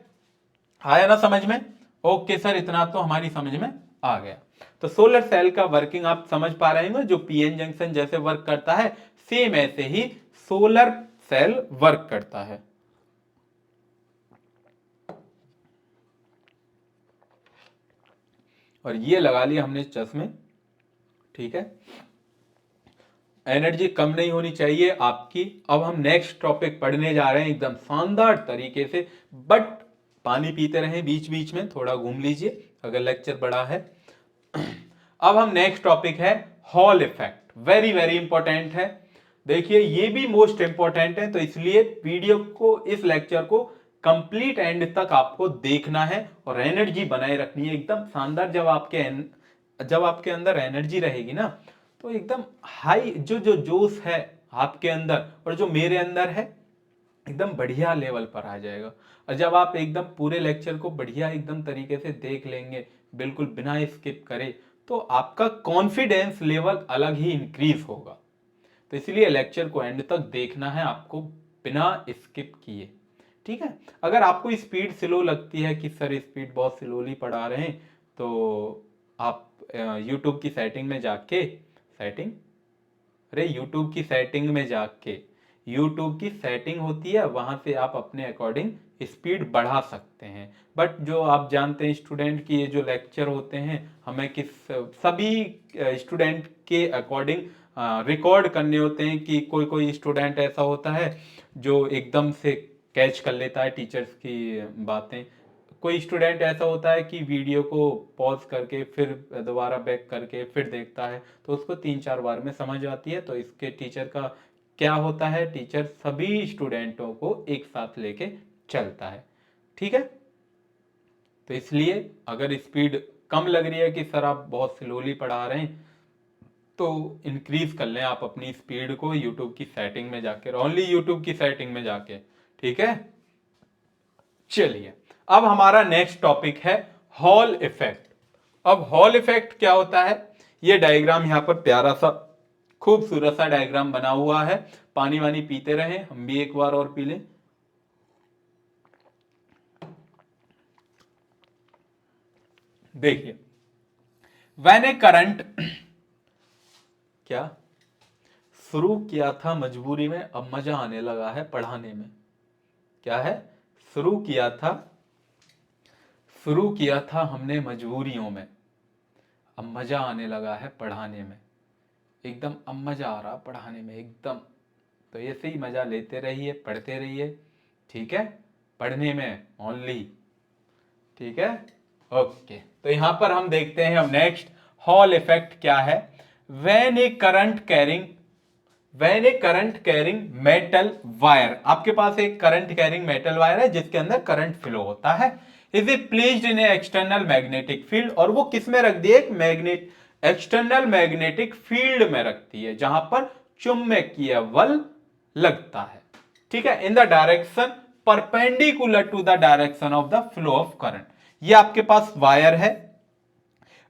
आया ना समझ में? ओके सर, इतना तो हमारी समझ में आ गया। तो सोलर सेल का वर्किंग आप समझ पा रहे हैं, जो पीएन जंक्शन जैसे वर्क करता है, सेम ऐसे ही सोलर सेल वर्क करता है। और ये लगा लिया हमने चश्मे, ठीक है। एनर्जी कम नहीं होनी चाहिए आपकी। अब हम नेक्स्ट टॉपिक पढ़ने जा रहे हैं एकदम शानदार तरीके से, बट पानी पीते रहें, बीच बीच में थोड़ा घूम लीजिए अगर लेक्चर बड़ा है। अब हम नेक्स्ट टॉपिक है hall effect, very very important है। देखिए ये भी मोस्ट इंपॉर्टेंट है, तो इसलिए वीडियो को, इस लेक्चर को कंप्लीट एंड तक आपको देखना है और एनर्जी बनाए रखनी है एकदम शानदार। जब आपके अंदर एनर्जी रहेगी ना, तो एकदम हाई जो जोश है आपके अंदर और जो मेरे अंदर है, एकदम बढ़िया लेवल पर आ जाएगा। और जब आप एकदम पूरे लेक्चर को बढ़िया एकदम तरीके से देख लेंगे, बिल्कुल बिना स्किप करे, तो आपका कॉन्फिडेंस लेवल अलग ही इंक्रीज होगा। तो इसलिए लेक्चर को एंड तक देखना है आपको बिना स्किप किए, ठीक है। अगर आपको स्पीड स्लो लगती है कि सर स्पीड बहुत स्लोली पढ़ा रहे हैं, तो आप यूट्यूब की सेटिंग में जाके, यूट्यूब की सेटिंग में जाके, यूट्यूब की सेटिंग होती है, वहां से आप अपने अकॉर्डिंग स्पीड बढ़ा सकते हैं। बट जो आप जानते हैं स्टूडेंट की, ये जो लेक्चर होते हैं, हमें सभी स्टूडेंट के अकॉर्डिंग रिकॉर्ड करने होते हैं। कि कोई कोई स्टूडेंट ऐसा होता है जो एकदम से कैच कर लेता है टीचर्स की बातें, कोई स्टूडेंट ऐसा होता है कि वीडियो को पॉज करके फिर दोबारा बैक करके फिर देखता है, तो उसको 3-4 बार में समझ आती है। तो इसके टीचर का क्या होता है, टीचर सभी स्टूडेंटों को एक साथ लेके चलता है, ठीक है। तो इसलिए अगर स्पीड कम लग रही है कि सर आप बहुत स्लोली पढ़ा रहे हैं, तो इंक्रीज कर लें आप अपनी स्पीड को यूट्यूब की सेटिंग में जाके, ओनली यूट्यूब की सेटिंग में जाके, ठीक है। चलिए अब हमारा नेक्स्ट टॉपिक है हॉल इफेक्ट। अब हॉल इफेक्ट क्या होता है, ये डायग्राम यहां पर प्यारा सा खूबसूरत सा डायग्राम बना हुआ है। पानी वानी पीते रहें, हम भी एक बार और पी लें। देखिए मैंने करंट क्या शुरू किया था मजबूरी में, अब मजा आने लगा है पढ़ाने में। क्या है, शुरू किया था हमने मजबूरियों में, अब मजा आने लगा है पढ़ाने में। एकदम अब मजा आ रहा पढ़ाने में एकदम। तो ऐसे ही मजा लेते रहिए, पढ़ते रहिए, ठीक है, पढ़ने में ओनली, ठीक है। ओके, तो यहां पर हम देखते हैं अब नेक्स्ट हॉल इफेक्ट क्या है। When A current carrying metal wire, आपके पास एक करंट कैरिंग मेटल वायर है जिसके अंदर करंट फ्लो होता है, is a placed in external magnetic field, और वो किस में रख दिए, एक एक्सटर्नल मैग्नेटिक फील्ड में रखती है जहां पर चुंबकीय बल लगता है, ठीक है, in the direction perpendicular to the direction of the flow of current. ये आपके पास वायर है,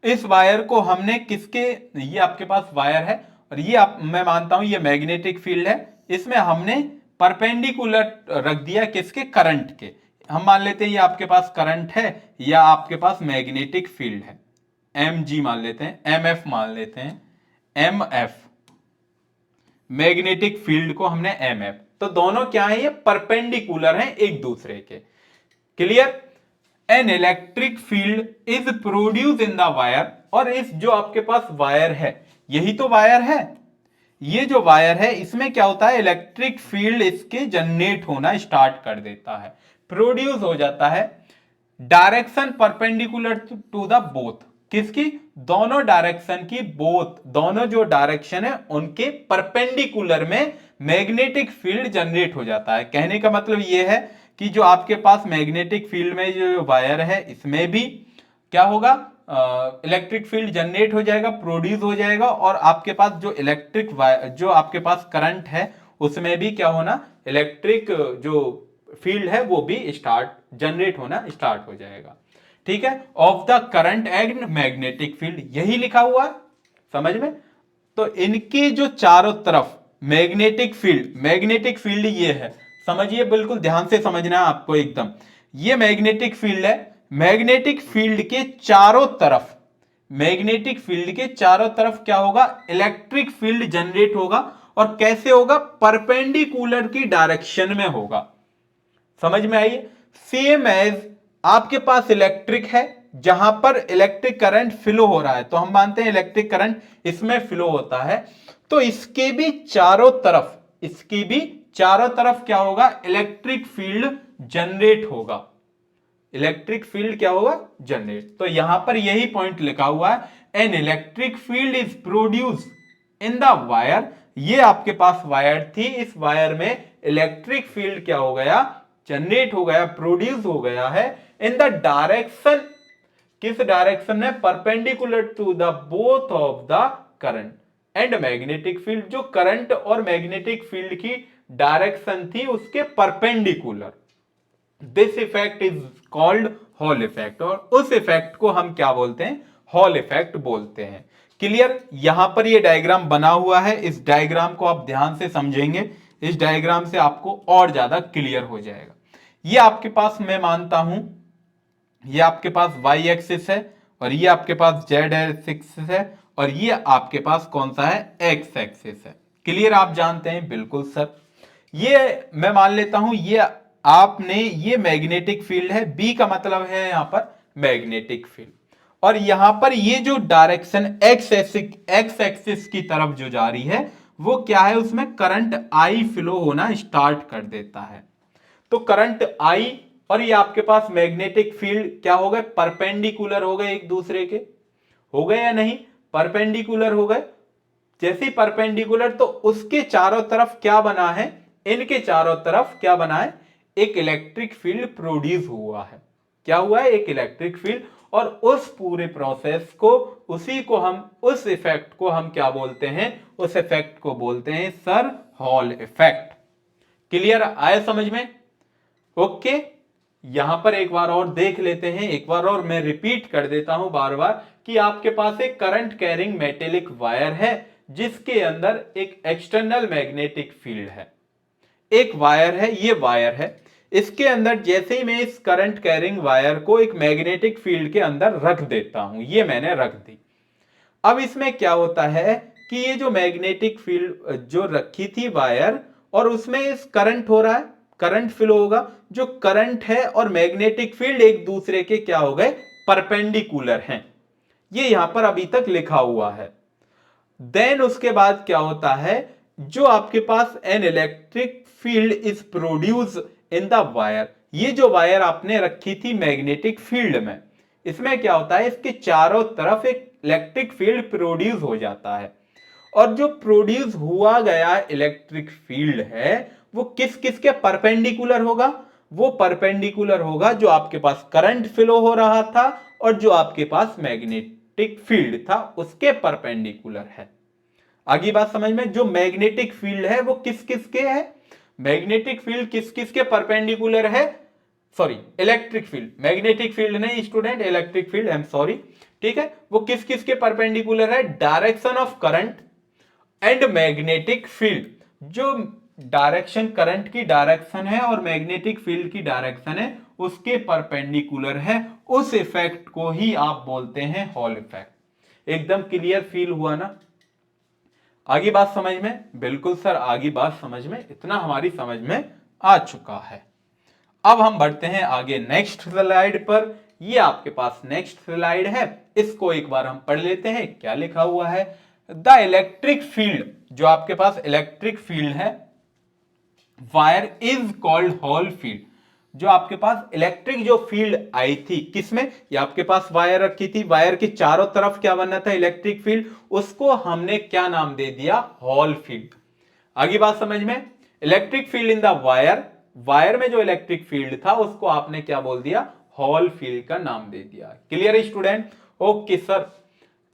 इस वायर को हमने ये आपके पास वायर है और ये आप मैं मानता हूं ये मैग्नेटिक फील्ड है, इसमें हमने परपेंडिकुलर रख दिया किसके, करंट के। हम मान लेते हैं ये आपके पास करंट है या आपके पास मैग्नेटिक फील्ड है, एम जी मान लेते हैं, एम एफ मान लेते हैं, एम एफ, मैग्नेटिक फील्ड को हमने एम एफ। तो दोनों क्या है, ये परपेंडिकुलर हैं एक दूसरे के। Clear. N electric field is produce in the wire, और इस जो आपके पास वायर है, यही तो वायर है, ये जो वायर है इसमें क्या होता है, इलेक्ट्रिक फील्ड इसके जनरेट होना स्टार्ट कर देता है, प्रोड्यूस हो जाता है। Direction perpendicular to the both, किसकी, दोनों डायरेक्शन की, बोथ दोनों जो डायरेक्शन है उनके परपेंडिकुलर में मैग्नेटिक फील्ड जनरेट हो जाता है। कहने का मतलब यह है कि जो आपके पास मैग्नेटिक फील्ड में जो वायर है इसमें भी क्या होगा, इलेक्ट्रिक फील्ड जनरेट हो जाएगा, प्रोड्यूस हो जाएगा, और आपके पास जो इलेक्ट्रिक जो आपके पास करंट है उसमें भी क्या होना, इलेक्ट्रिक जो फील्ड है वो भी स्टार्ट जनरेट होना स्टार्ट हो जाएगा। ठीक है, of the current and magnetic field, यही लिखा हुआ है समझ में। तो इनके जो चारों तरफ मैग्नेटिक फील्ड ये है, समझिए, बिल्कुल ध्यान से समझना है आपको एकदम। ये मैग्नेटिक फील्ड है, मैग्नेटिक फील्ड के चारों तरफ, मैग्नेटिक फील्ड के चारों तरफ क्या होगा, इलेक्ट्रिक फील्ड जनरेट होगा, और कैसे होगा, परपेंडिकुलर की डायरेक्शन में होगा। समझ में आइए। सेम एज आपके पास इलेक्ट्रिक है, जहां पर इलेक्ट्रिक करंट फ्लो हो रहा है, तो हम मानते हैं इलेक्ट्रिक करंट इसमें फ्लो होता है, तो इसके भी चारों तरफ, इसकी भी चारों तरफ क्या होगा, इलेक्ट्रिक फील्ड जनरेट होगा, इलेक्ट्रिक फील्ड क्या होगा, जनरेट। तो यहां पर यही पॉइंट लिखा हुआ है, N electric field is produce in the wire. ये आपके पास वायर थी, इस वायर में इलेक्ट्रिक फील्ड क्या हो गया, जनरेट हो गया, प्रोड्यूस हो गया है, इन द डायरेक्शन, किस डायरेक्शन में, perpendicular to the both of the current and magnetic field, जो करंट और मैग्नेटिक फील्ड की डायरेक्शन थी उसके perpendicular. This effect is called Hall effect, और उस इफेक्ट को हम क्या बोलते हैं, हॉल इफेक्ट बोलते हैं। क्लियर। यहां पर ये डायग्राम बना हुआ है, इस डायग्राम को आप ध्यान से समझेंगे, इस डायग्राम से आपको और ज्यादा क्लियर हो जाएगा। ये आपके पास मैं मानता हूं, ये आपके पास y एक्सिस है, और ये आपके पास z एक्सिस है, और ये आपके पास कौन सा है, x एक्सिस है। क्लियर, आप जानते हैं, बिल्कुल सर। ये मैं मान लेता हूं ये आपने, ये मैग्नेटिक फील्ड है, B का मतलब है यहां पर मैग्नेटिक फील्ड, और यहां पर ये जो डायरेक्शन x एक्सिस की तरफ जो जा रही है वो क्या है, उसमें करंट I फ्लो होना स्टार्ट कर देता है। तो करंट I और ये आपके पास मैग्नेटिक फील्ड क्या हो गए, परपेंडिकुलर हो गए एक दूसरे के, हो गए या नहीं, परपेंडिकुलर हो गए। जैसे परपेंडिकुलर, तो उसके चारों तरफ क्या बना है, इनके चारों तरफ क्या बना है, एक इलेक्ट्रिक फील्ड प्रोड्यूस हुआ है। क्या हुआ है, एक इलेक्ट्रिक फील्ड, और उस पूरे प्रोसेस को, उसी को हम, उस इफेक्ट को हम क्या बोलते हैं, उस इफेक्ट को बोलते हैं सर हॉल इफेक्ट। क्लियर आया समझ में। ओके, यहां पर एक बार और देख लेते हैं, एक बार और मैं रिपीट कर देता हूं बार बार, कि आपके पास एक करंट कैरिंग मेटेलिक वायर है जिसके अंदर एक एक्सटर्नल मैग्नेटिक फील्ड है, एक वायर है, ये वायर है, इसके अंदर जैसे ही मैं इस करंट कैरिंग वायर को एक मैग्नेटिक फील्ड के अंदर रख देता हूं, ये मैंने रख दी। अब इसमें क्या होता है कि ये जो मैग्नेटिक फील्ड जो रखी थी वायर, और उसमें इस करंट हो रहा है, करंट फ्लो होगा, जो करंट है और मैग्नेटिक फील्ड एक दूसरे के क्या हो गए, परपेंडिकुलर हैं, ये यहां पर अभी तक लिखा हुआ है। देन उसके बाद क्या होता है, जो आपके पास an electric field is produce in the wire, ये जो वायर आपने रखी थी मैग्नेटिक फील्ड में, इसमें क्या होता है, इसके चारों तरफ एक इलेक्ट्रिक फील्ड प्रोड्यूस हो जाता है, और जो प्रोड्यूस हुआ गया इलेक्ट्रिक फील्ड है वो किस किस के परपेंडिकुलर होगा, वो परपेंडिकुलर होगा जो आपके पास करंट फ्लो हो रहा था और जो आपके पास मैग्नेटिक फील्ड था उसके परपेंडिकुलर है। आगे बात समझ में, जो मैग्नेटिक फील्ड है वो किस किस के है, मैग्नेटिक फील्ड किस किस के परपेंडिकुलर है, sorry electric field, magnetic field नहीं student, electric field, I am sorry. ठीक है, वो किस किस के परपेंडिकुलर है, direction of current and magnetic field, जो डायरेक्शन करंट की डायरेक्शन है और मैग्नेटिक फील्ड की डायरेक्शन है उसके परपेंडिकुलर है, उस इफेक्ट को ही आप बोलते हैं हॉल इफेक्ट। एकदम क्लियर फील हुआ ना? आगे बात समझ में? बिल्कुल सर, आगे बात समझ में, इतना हमारी समझ में आ चुका है। अब हम बढ़ते हैं आगे नेक्स्ट स्लाइड पर। ये आपके पास नेक्स्ट स्लाइड है, इसको एक बार हम पढ़ लेते हैं। क्या लिखा हुआ है? द इलेक्ट्रिक फील्ड, जो आपके पास इलेक्ट्रिक फील्ड है wire is called hall field. जो आपके पास इलेक्ट्रिक जो फील्ड आई थी किसमें? ये आपके पास वायर रखी थी, वायर के चारों तरफ क्या बना था? Electric field. उसको हमने क्या नाम दे दिया? Hall field. आगे बात समझ में? Electric field in the wire, wire में जो इलेक्ट्रिक फील्ड था उसको आपने क्या बोल दिया? हॉल फील्ड का नाम दे दिया। Clear student? Okay sir.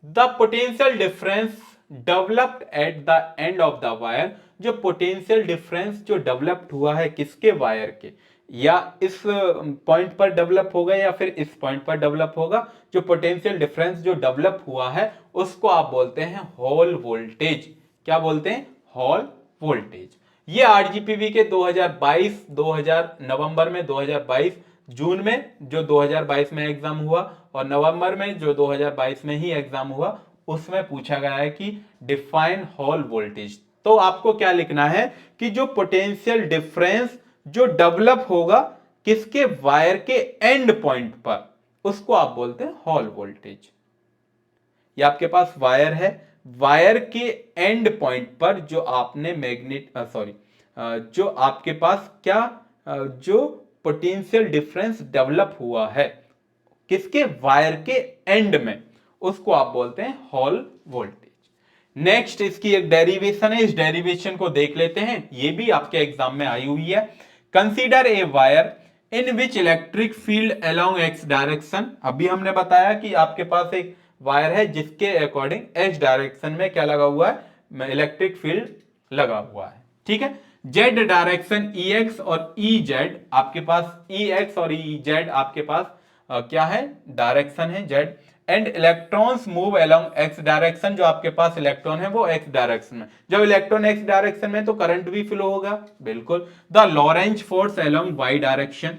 The potential difference developed eight the end of the wire, जो पोटेंशियल डिफरेंस जो डेवलप्ड हुआ है किसके? वायर के। या इस पॉइंट पर डेवलप होगा या फिर इस पॉइंट पर डेवलप होगा। जो पोटेंशियल डिफरेंस जो डेवलप हुआ है उसको आप बोलते हैं हॉल वोल्टेज। क्या बोलते हैं? Hall voltage. ये आरजीपीवी के 2022 नवंबर में 2022 जून में जो 2022 में एग्जाम हुआ और नवंबर में जो 2022 में ही एग्जाम हुआ उसमें पूछा गया है कि डिफाइन हॉल वोल्टेज। तो आपको क्या लिखना है कि जो पोटेंशियल डिफरेंस जो डेवलप होगा किसके? वायर के एंड पॉइंट पर, उसको आप बोलते हैं हॉल वोल्टेज। ये आपके पास वायर है, वायर के एंड पॉइंट पर जो आपने जो आपके पास क्या जो पोटेंशियल डिफरेंस डेवलप हुआ है किसके? वायर के एंड में, उसको आप बोलते हैं हॉल वोल्टेज। नेक्स्ट इसकी एक डेरिवेशन है, इस डेरिवेशन को देख लेते हैं, ये भी आपके एग्जाम में आई हुई है। Consider a wire in which electric field along x direction. अभी हमने बताया कि आपके पास एक वायर है जिसके अकॉर्डिंग एक्स डायरेक्शन में क्या लगा हुआ है? इलेक्ट्रिक फील्ड लगा हुआ है। ठीक है। जेड डायरेक्शन ई एक्स और ई जेड, आपके पास ई एक्स और ई जेड आपके पास क्या है? डायरेक्शन है Z. And electrons move along x direction, जो आपके पास इलेक्ट्रॉन है वो एक्स डायरेक्शन में। जब इलेक्ट्रॉन एक्स डायरेक्शन में तो करंट भी फ्लो होगा। बिल्कुल। The Lorentz force along Y direction,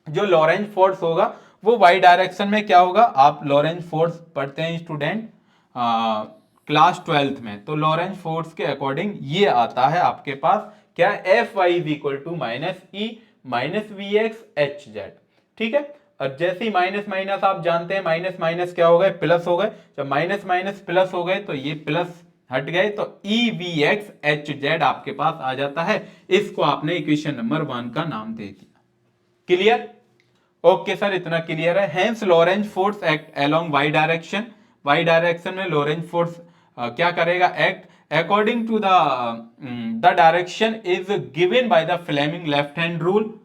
जो लॉरेंज फोर्स होगा वो वाई डायरेक्शन में क्या होगा? आप लॉरेंज फोर्स पढ़ते हैं स्टूडेंट क्लास 12th में, तो लॉरेंज फोर्स के अकॉर्डिंग ये आता है आपके पास क्या? F Y is equal to minus E minus V X H Z. ठीक है। और जैसे ही माइनस माइनस आप जानते हैं माइनस माइनस क्या हो गए? प्लस हो गए। जब माइनस माइनस प्लस हो गए तो ये प्लस हट गए, तो ई वी एक्स एच जेड आपके पास आ जाता है। इसको आपने इक्वेशन नंबर 1 का नाम दे दिया। क्लियर? ओके सर, इतना क्लियर है। Hence Lorentz force act along Y direction, Y direction में लॉरेंज फोर्स क्या करेगा? Act according to the direction is given by the Fleming left hand rule.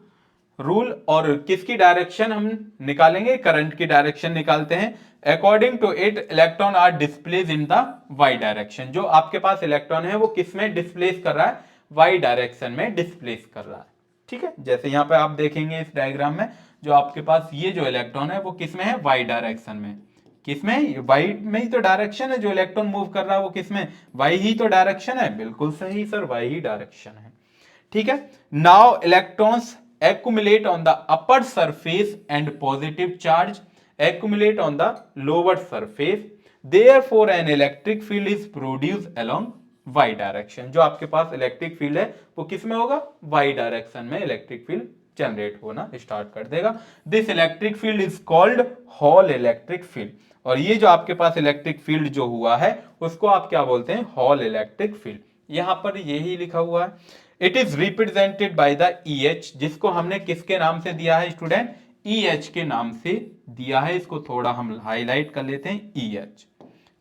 और किसकी डायरेक्शन हम निकालेंगे? करंट की डायरेक्शन निकालते हैं। According to it electron are displace in the Y direction, जो आपके पास इलेक्ट्रॉन है वो किस में डिस्प्लेस कर रहा है? वाई डायरेक्शन में डिस्प्लेस कर रहा है। ठीक है। जैसे यहां पे आप देखेंगे इस डायग्राम में, जो आपके पास ये जो इलेक्ट्रॉन है वो किस में है? वाई डायरेक्शन में। किस में? वाई में ही तो डायरेक्शन है, जो इलेक्ट्रॉन मूव कर रहा है वो किस में? वाई ही तो डायरेक्शन है। बिल्कुल सही सर, वाई ही डायरेक्शन है। ठीक है। Now electrons accumulate on the upper surface and positive charge accumulate on the lower surface, therefore an electric field is produced along y direction। जो आपके पास इलेक्ट्रिक फील्ड है वो किस में होगा? y डायरेक्शन में इलेक्ट्रिक फील्ड जनरेट होना स्टार्ट कर देगा। This electric field is called hall electric field. और ये जो आपके पास इलेक्ट्रिक फील्ड जो हुआ है उसको आप क्या बोलते हैं? Hall electric field. यहां पर यही लिखा हुआ है। It is represented by the E H, जिसको हमने किसके नाम से दिया है स्टूडेंट? ई एच के नाम से दिया है। इसको थोड़ा हम हाईलाइट कर लेते हैं, E H.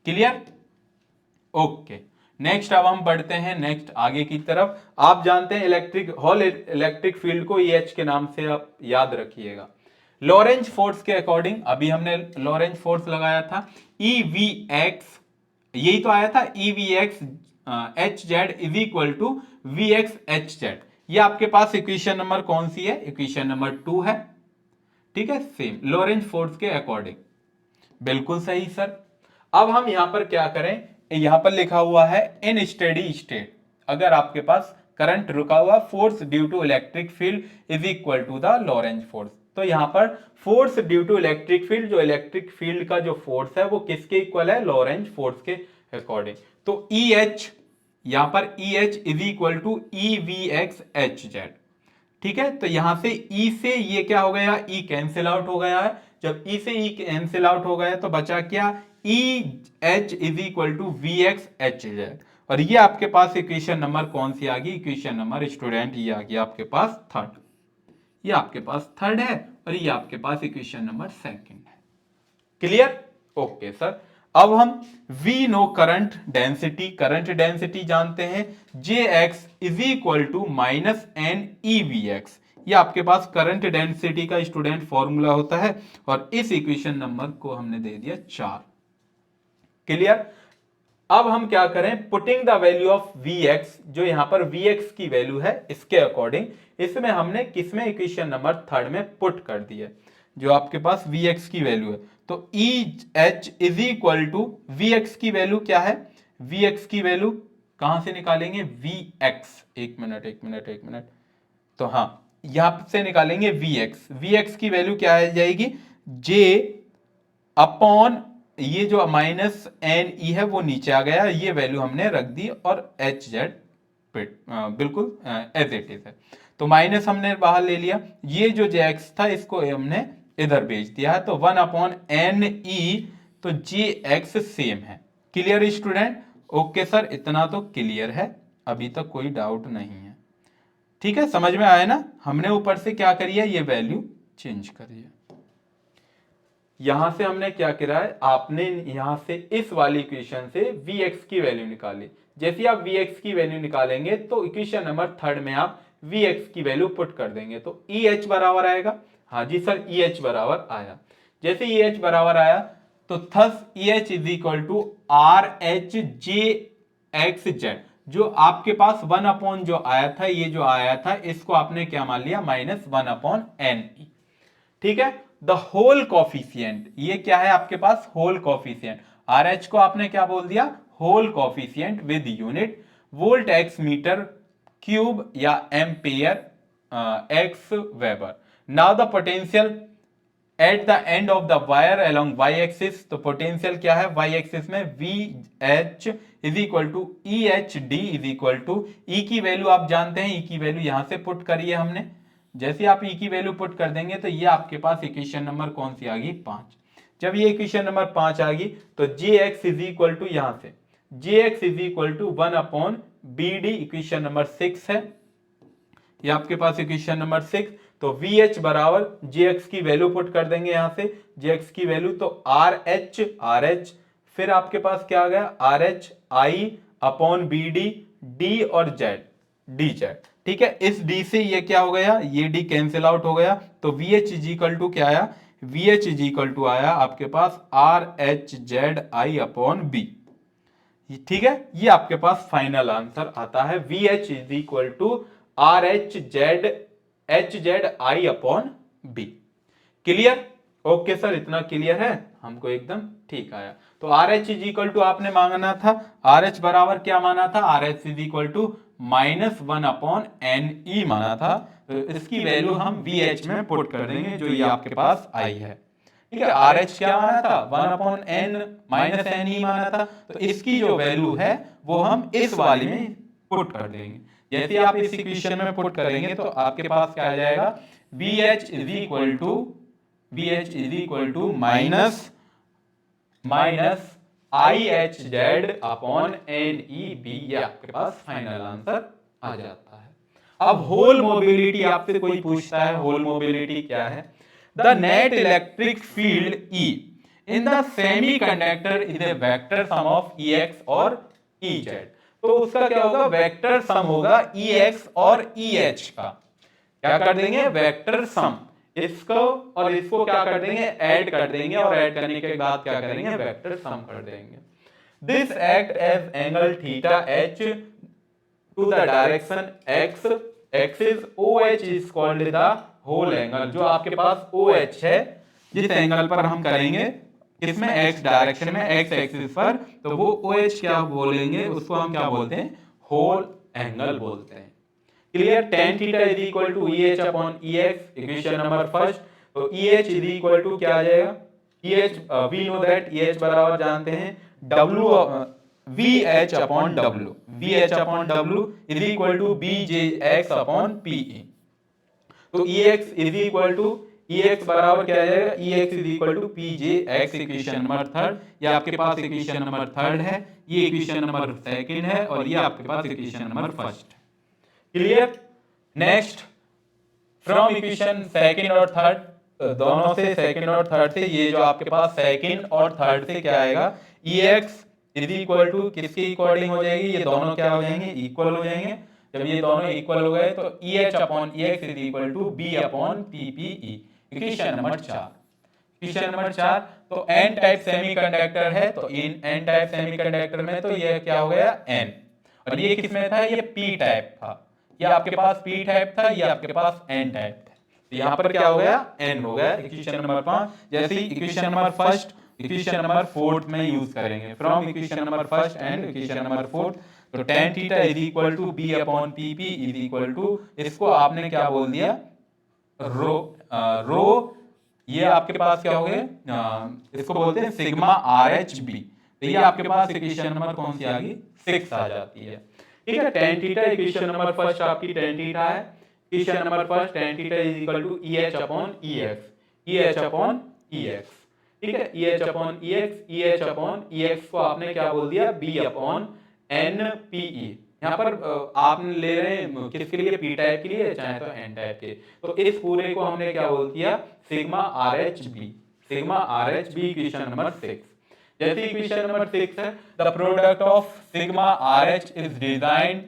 Clear? Okay. Next अब हम बढ़ते हैं नेक्स्ट आगे की तरफ। आप जानते हैं इलेक्ट्रिक हॉल इलेक्ट्रिक फील्ड को ई एच के नाम से आप याद रखिएगा। लॉरेंज फोर्स के अकॉर्डिंग अभी हमने लॉरेंज फोर्स लगाया था ई वी एक्स, यही तो आया था E V X H Z is equal to V X H Z. ये आपके पास इक्वेशन नंबर कौन सी है? इक्वेशन नंबर 2 है। ठीक है। सेम लॉरेंज फोर्स के अकॉर्डिंग। बिल्कुल सही सर। अब हम यहां पर क्या करें? यहां पर लिखा हुआ है इन स्टेडी स्टेट, अगर आपके पास करंट रुका हुआ, force due to electric field is equal to the Lorentz force. तो यहां पर force due to electric field, जो इलेक्ट्रिक फील्ड का जो फोर्स है वो किसके इक्वल है, लॉरेंज फोर्स के अकॉर्डिंग। तो ई एच, यहां पर E H is equal to E V X H Z. ठीक है, तो यहां से ई से ये क्या हो गया, ई कैंसिल आउट हो गया है। जब ई से ई कैंसिल आउट हो गया तो बचा क्या, E H is equal to V X H Z. और ये आपके पास इक्वेशन नंबर कौन सी आ गई, इक्वेशन नंबर स्टूडेंट ये आ गया आपके पास थर्ड। ये आपके पास थर्ड है और ये आपके पास इक्वेशन नंबर सेकंड है। क्लियर? Okay sir. अब हम we know current density, current density जानते हैं, J X is equal to minus N E V X. ये आपके पास करंट डेंसिटी का स्टूडेंट फॉर्मूला होता है और इस इक्वेशन नंबर को हमने दे दिया 4। क्लियर? अब हम क्या करें, putting the value of V X, जो यहां पर वी एक्स की वैल्यू है इसके अकॉर्डिंग, इसमें हमने किसमें, इक्वेशन नंबर थर्ड में पुट कर दिया, जो आपके पास वी एक्स की वैल्यू है। तो E H is equal to, V X की वैल्यू क्या है, वी एक्स की वैल्यू कहां से निकालेंगे, वी एक्स, एक मिनट, तो हाँ यहां से निकालेंगे वी एक्स। वी एक्स की वैल्यू क्या आ जाएगी, जे अपॉन ये जो माइनस एन ई है वो नीचे आ गया, ये वैल्यू हमने रख दी और एच जेड बिल्कुल एज इट इज है। तो माइनस हमने बाहर ले लिया, ये जो जे एक्स था इसको हमने इधर भेज दिया है, तो 1 अपॉन एन ई, तो जे एक्स सेम है। Clear student? ओके सर, इतना तो क्लियर है, अभी तक कोई डाउट नहीं है। ठीक है, समझ में आया ना? हमने ऊपर से क्या करी है, ये वैल्यू चेंज करी है। यहां से हमने क्या किया है, आपने यहां से इस वाली इक्वेशन से Vx की वैल्यू निकाली। जैसे आप Vx की वैल्यू निकालेंगे तो इक्वेशन नंबर थर्ड में आप Vx की वैल्यू पुट कर देंगे, तो EH बराबर आएगा। हाँ जी सर, EH बराबर आया। जैसे EH बराबर आया तो thus EH is equal to R H J X Z, जो आपके पास 1 अपॉन जो आया था, ये जो आया था इसको आपने क्या मान लिया, माइनस 1 अपॉन एन ई। ठीक है, द होल कॉफिशियंट, ये क्या है आपके पास, होल कॉफिशियंट। आर एच को आपने क्या बोल दिया, Hall coefficient with unit volt X metre cube या ampere X weber. Now the potential at the end of the wire along Y axis, तो पोटेंशियल क्या है वाई एक्सिस में, V H is equal to E H D is equal to, E की value आप जानते हैं, ई की value यहां से पुट करी है हमने। जैसे आप ई की वैल्यू पुट कर देंगे तो ये आपके पास इक्वेशन नंबर कौन सी आ गई, 5। जब ये इक्वेशन नंबर 5 आ गई तो J X is equal to, यहां से J X is equal to 1 upon B D, equation number 6 है ये आपके पास इक्वेशन नंबर 6। तो वी एच बराबर जे एक्स की वैल्यू पुट कर देंगे यहां से, जे एक्स की वैल्यू, तो आर एच, फिर आपके पास क्या आ गया, R H I upon B D, D और जेड, डी जेड। ठीक है, इस डी से ये क्या हो गया, ये डी कैंसिल आउट हो गया, तो V H is equal to क्या आया, V H is equal to आया आपके पास R H Z I upon B. ठीक है, ये आपके पास फाइनल आंसर आता है, V H is equal to R H Z I upon B. Clear? Okay sir, इतना क्लियर है, हमको एकदम ठीक आया। तो R H is equal to आपने मांगना था, आर एच बराबर क्या माना था, R H is equal to minus 1 upon N E माना था, तो इसकी वैल्यू हम वी एच में पुट कर देंगे, जो ये आपके पास आई है। ठीक है, आर एच क्या माना था, 1 upon N minus N E माना था, तो इसकी जो वैल्यू है वो हम इस वाली में पुट कर देंगे। जैसे आप इस इक्वेशन में पुट करेंगे तो आपके पास क्या आ जाएगा, V H is equal to minus I H Z upon N E B, ये आपके पास फाइनल आंसर आ जाता है। अब होल मोबिलिटी आपसे कोई पूछता है, होल मोबिलिटी क्या है, the net electric field E in the semi conductor is a vector sum of E x और ई जेड। तो उसका क्या होगा, वेक्टर सम होगा ई एक्स और ई एच का, क्या कर देंगे, वेक्टर सम, इसको और इसको क्या कर देंगे, ऐड कर देंगे, और ऐड करने के बाद क्या करेंगे, वेक्टर सम कर देंगे। This act as angle theta H to the direction X axis, O H is called the Hall angle. जो आपके पास ओ एच है, जिस एंगल पर हम करेंगे किसमें, एक्स डायरेक्शन में, एक्स एक्सिस पर, तो वो ओ एच क्या बोलेंगे, उसको हम क्या बोलते हैं, होल एंगल बोलते हैं। Clear. Tan theta is equal to E H upon E X, equation number first. तो E H is equal to क्या आ जाएगा, E H, we know that E H बराबर जानते हैं W, V H upon W, V H upon W is equal to B J X upon P E. तो E X is equal to, E X बराबर क्या आ जाएगा, E X is equal to P J X, equation number third. ये आपके पास equation number third है, ये इक्वेशन नंबर सेकंड है, और ये आपके पास equation number first. Clear. Next, from equation second और थर्ड, दोनों से, सेकंड और थर्ड से, ये जो आपके पास सेकंड और थर्ड से क्या आएगा, ई एक्स इज इक्वल टू किसके अकॉर्डिंग हो जाएगी, ये दोनों क्या हो जाएंगे, इक्वल हो जाएंगे। जब ये दोनों इक्वल हो गए तो E H upon E X is equal to B upon P P E, equation number 4। Equation number 4, तो एन टाइप सेमीकंडक्टर है, तो इन एन टाइप सेमीकंडक्टर में तो ये क्या हो गया, एन, और ये किसमें था, ये पी टाइप था। ये आपके पास पी टाइप था, ये आपके पास एन टाइप था। तो यहाँ पर क्या हो गया, एन हो गया, इक्वेशन नंबर 5। जैसे ही equation number first, equation number fourth में यूज करेंगे, from equation number first and equation number fourth. तो tan theta is equal to B upon P P is equal to, इसको आपने क्या बोल दिया, रो, रो, ये आपके पास क्या हो गए, इसको बोलते हैं सिग्मा आर एच बी। तो ये आपके पास इक्वेशन नंबर कौन सी आ गई, 6 आ जाती है। ठीक है। tan theta equation number first आपकी tan थीटा है, equation number first tan theta is equal to E H upon E X, E H upon E X. ठीक है, E H upon E X, E H upon E X को आपने क्या बोल दिया, B upon N P E. यहाँ पर आप ले रहे हैं किसके लिए, पी टाइप के लिए, चाहे तो एन टाइप के। तो इस पूरे को हमने क्या बोल दिया, sigma R H B, sigma R H B, equation number 6। जैसे इक्वेशन नंबर 6 है, the product of sigma R H is design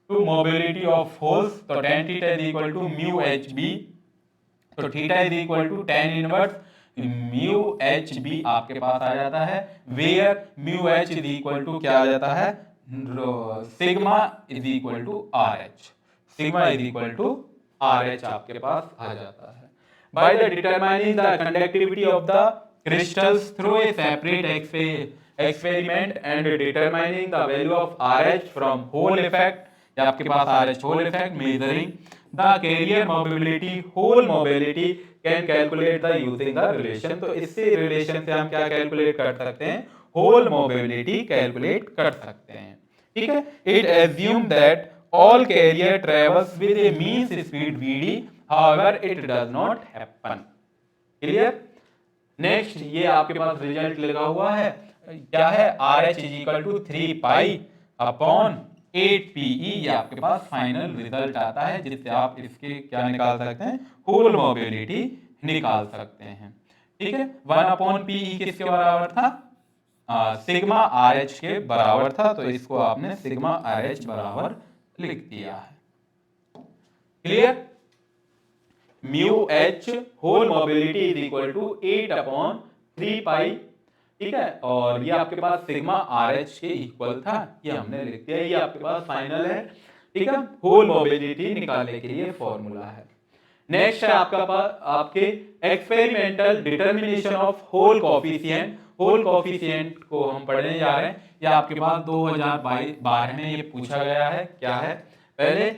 to mobility of holes, तो tan theta is equal to mu H B, तो theta is equal to tan inverse mu H B आपके पास आ जाता है, where mu H is equal to क्या आ जाता है, sigma is equal to R H, sigma is equal to R H आपके पास आ जाता है। By the determining the conductivity of the crystals through a separate experiment and determining the value of RH from Hall effect, या आपके पास RH Hall effect, measuring the carrier mobility, Hall mobility can calculate the using the relation। तो इससे relation से हम क्या calculate कर सकते हैं, Hall mobility कैलकुलेट कर सकते हैं। ठीक है। It assume that all carrier travels with a mean speed vd, however it does not happen। Clear. Next, ये आपके पास रिजल्ट लगा हुआ है, क्या है, R H is equal to 3 pi upon 8 P E, ये आपके पास फाइनल रिजल्ट आता है, जिससे आप इसके क्या निकाल सकते हैं, होल मोबिलिटी निकाल सकते हैं। ठीक है। 1 अपॉन पीई किसके बराबर था, सिग्मा आर एच के बराबर था, तो इसको आपने सिग्मा आर एच बराबर लिख दिया है। Clear. Mu H Hall mobility is equal to 8 upon 3 pi. ठीक है, और ये आपके पास सिग्मा आर एच के इक्वल था, ये हमने लिख दिया, ये आपके पास फाइनल है। ठीक है, होल मोबिलिटी निकालने के लिए फॉर्मूला है। नेक्स्ट है आपका पास आपके experimental determination of Hall coefficient. Hall coefficient को हम पढ़ने जा रहे हैं, ये आपके पास 2012 में ये पूछा गया है। क्या है, पहले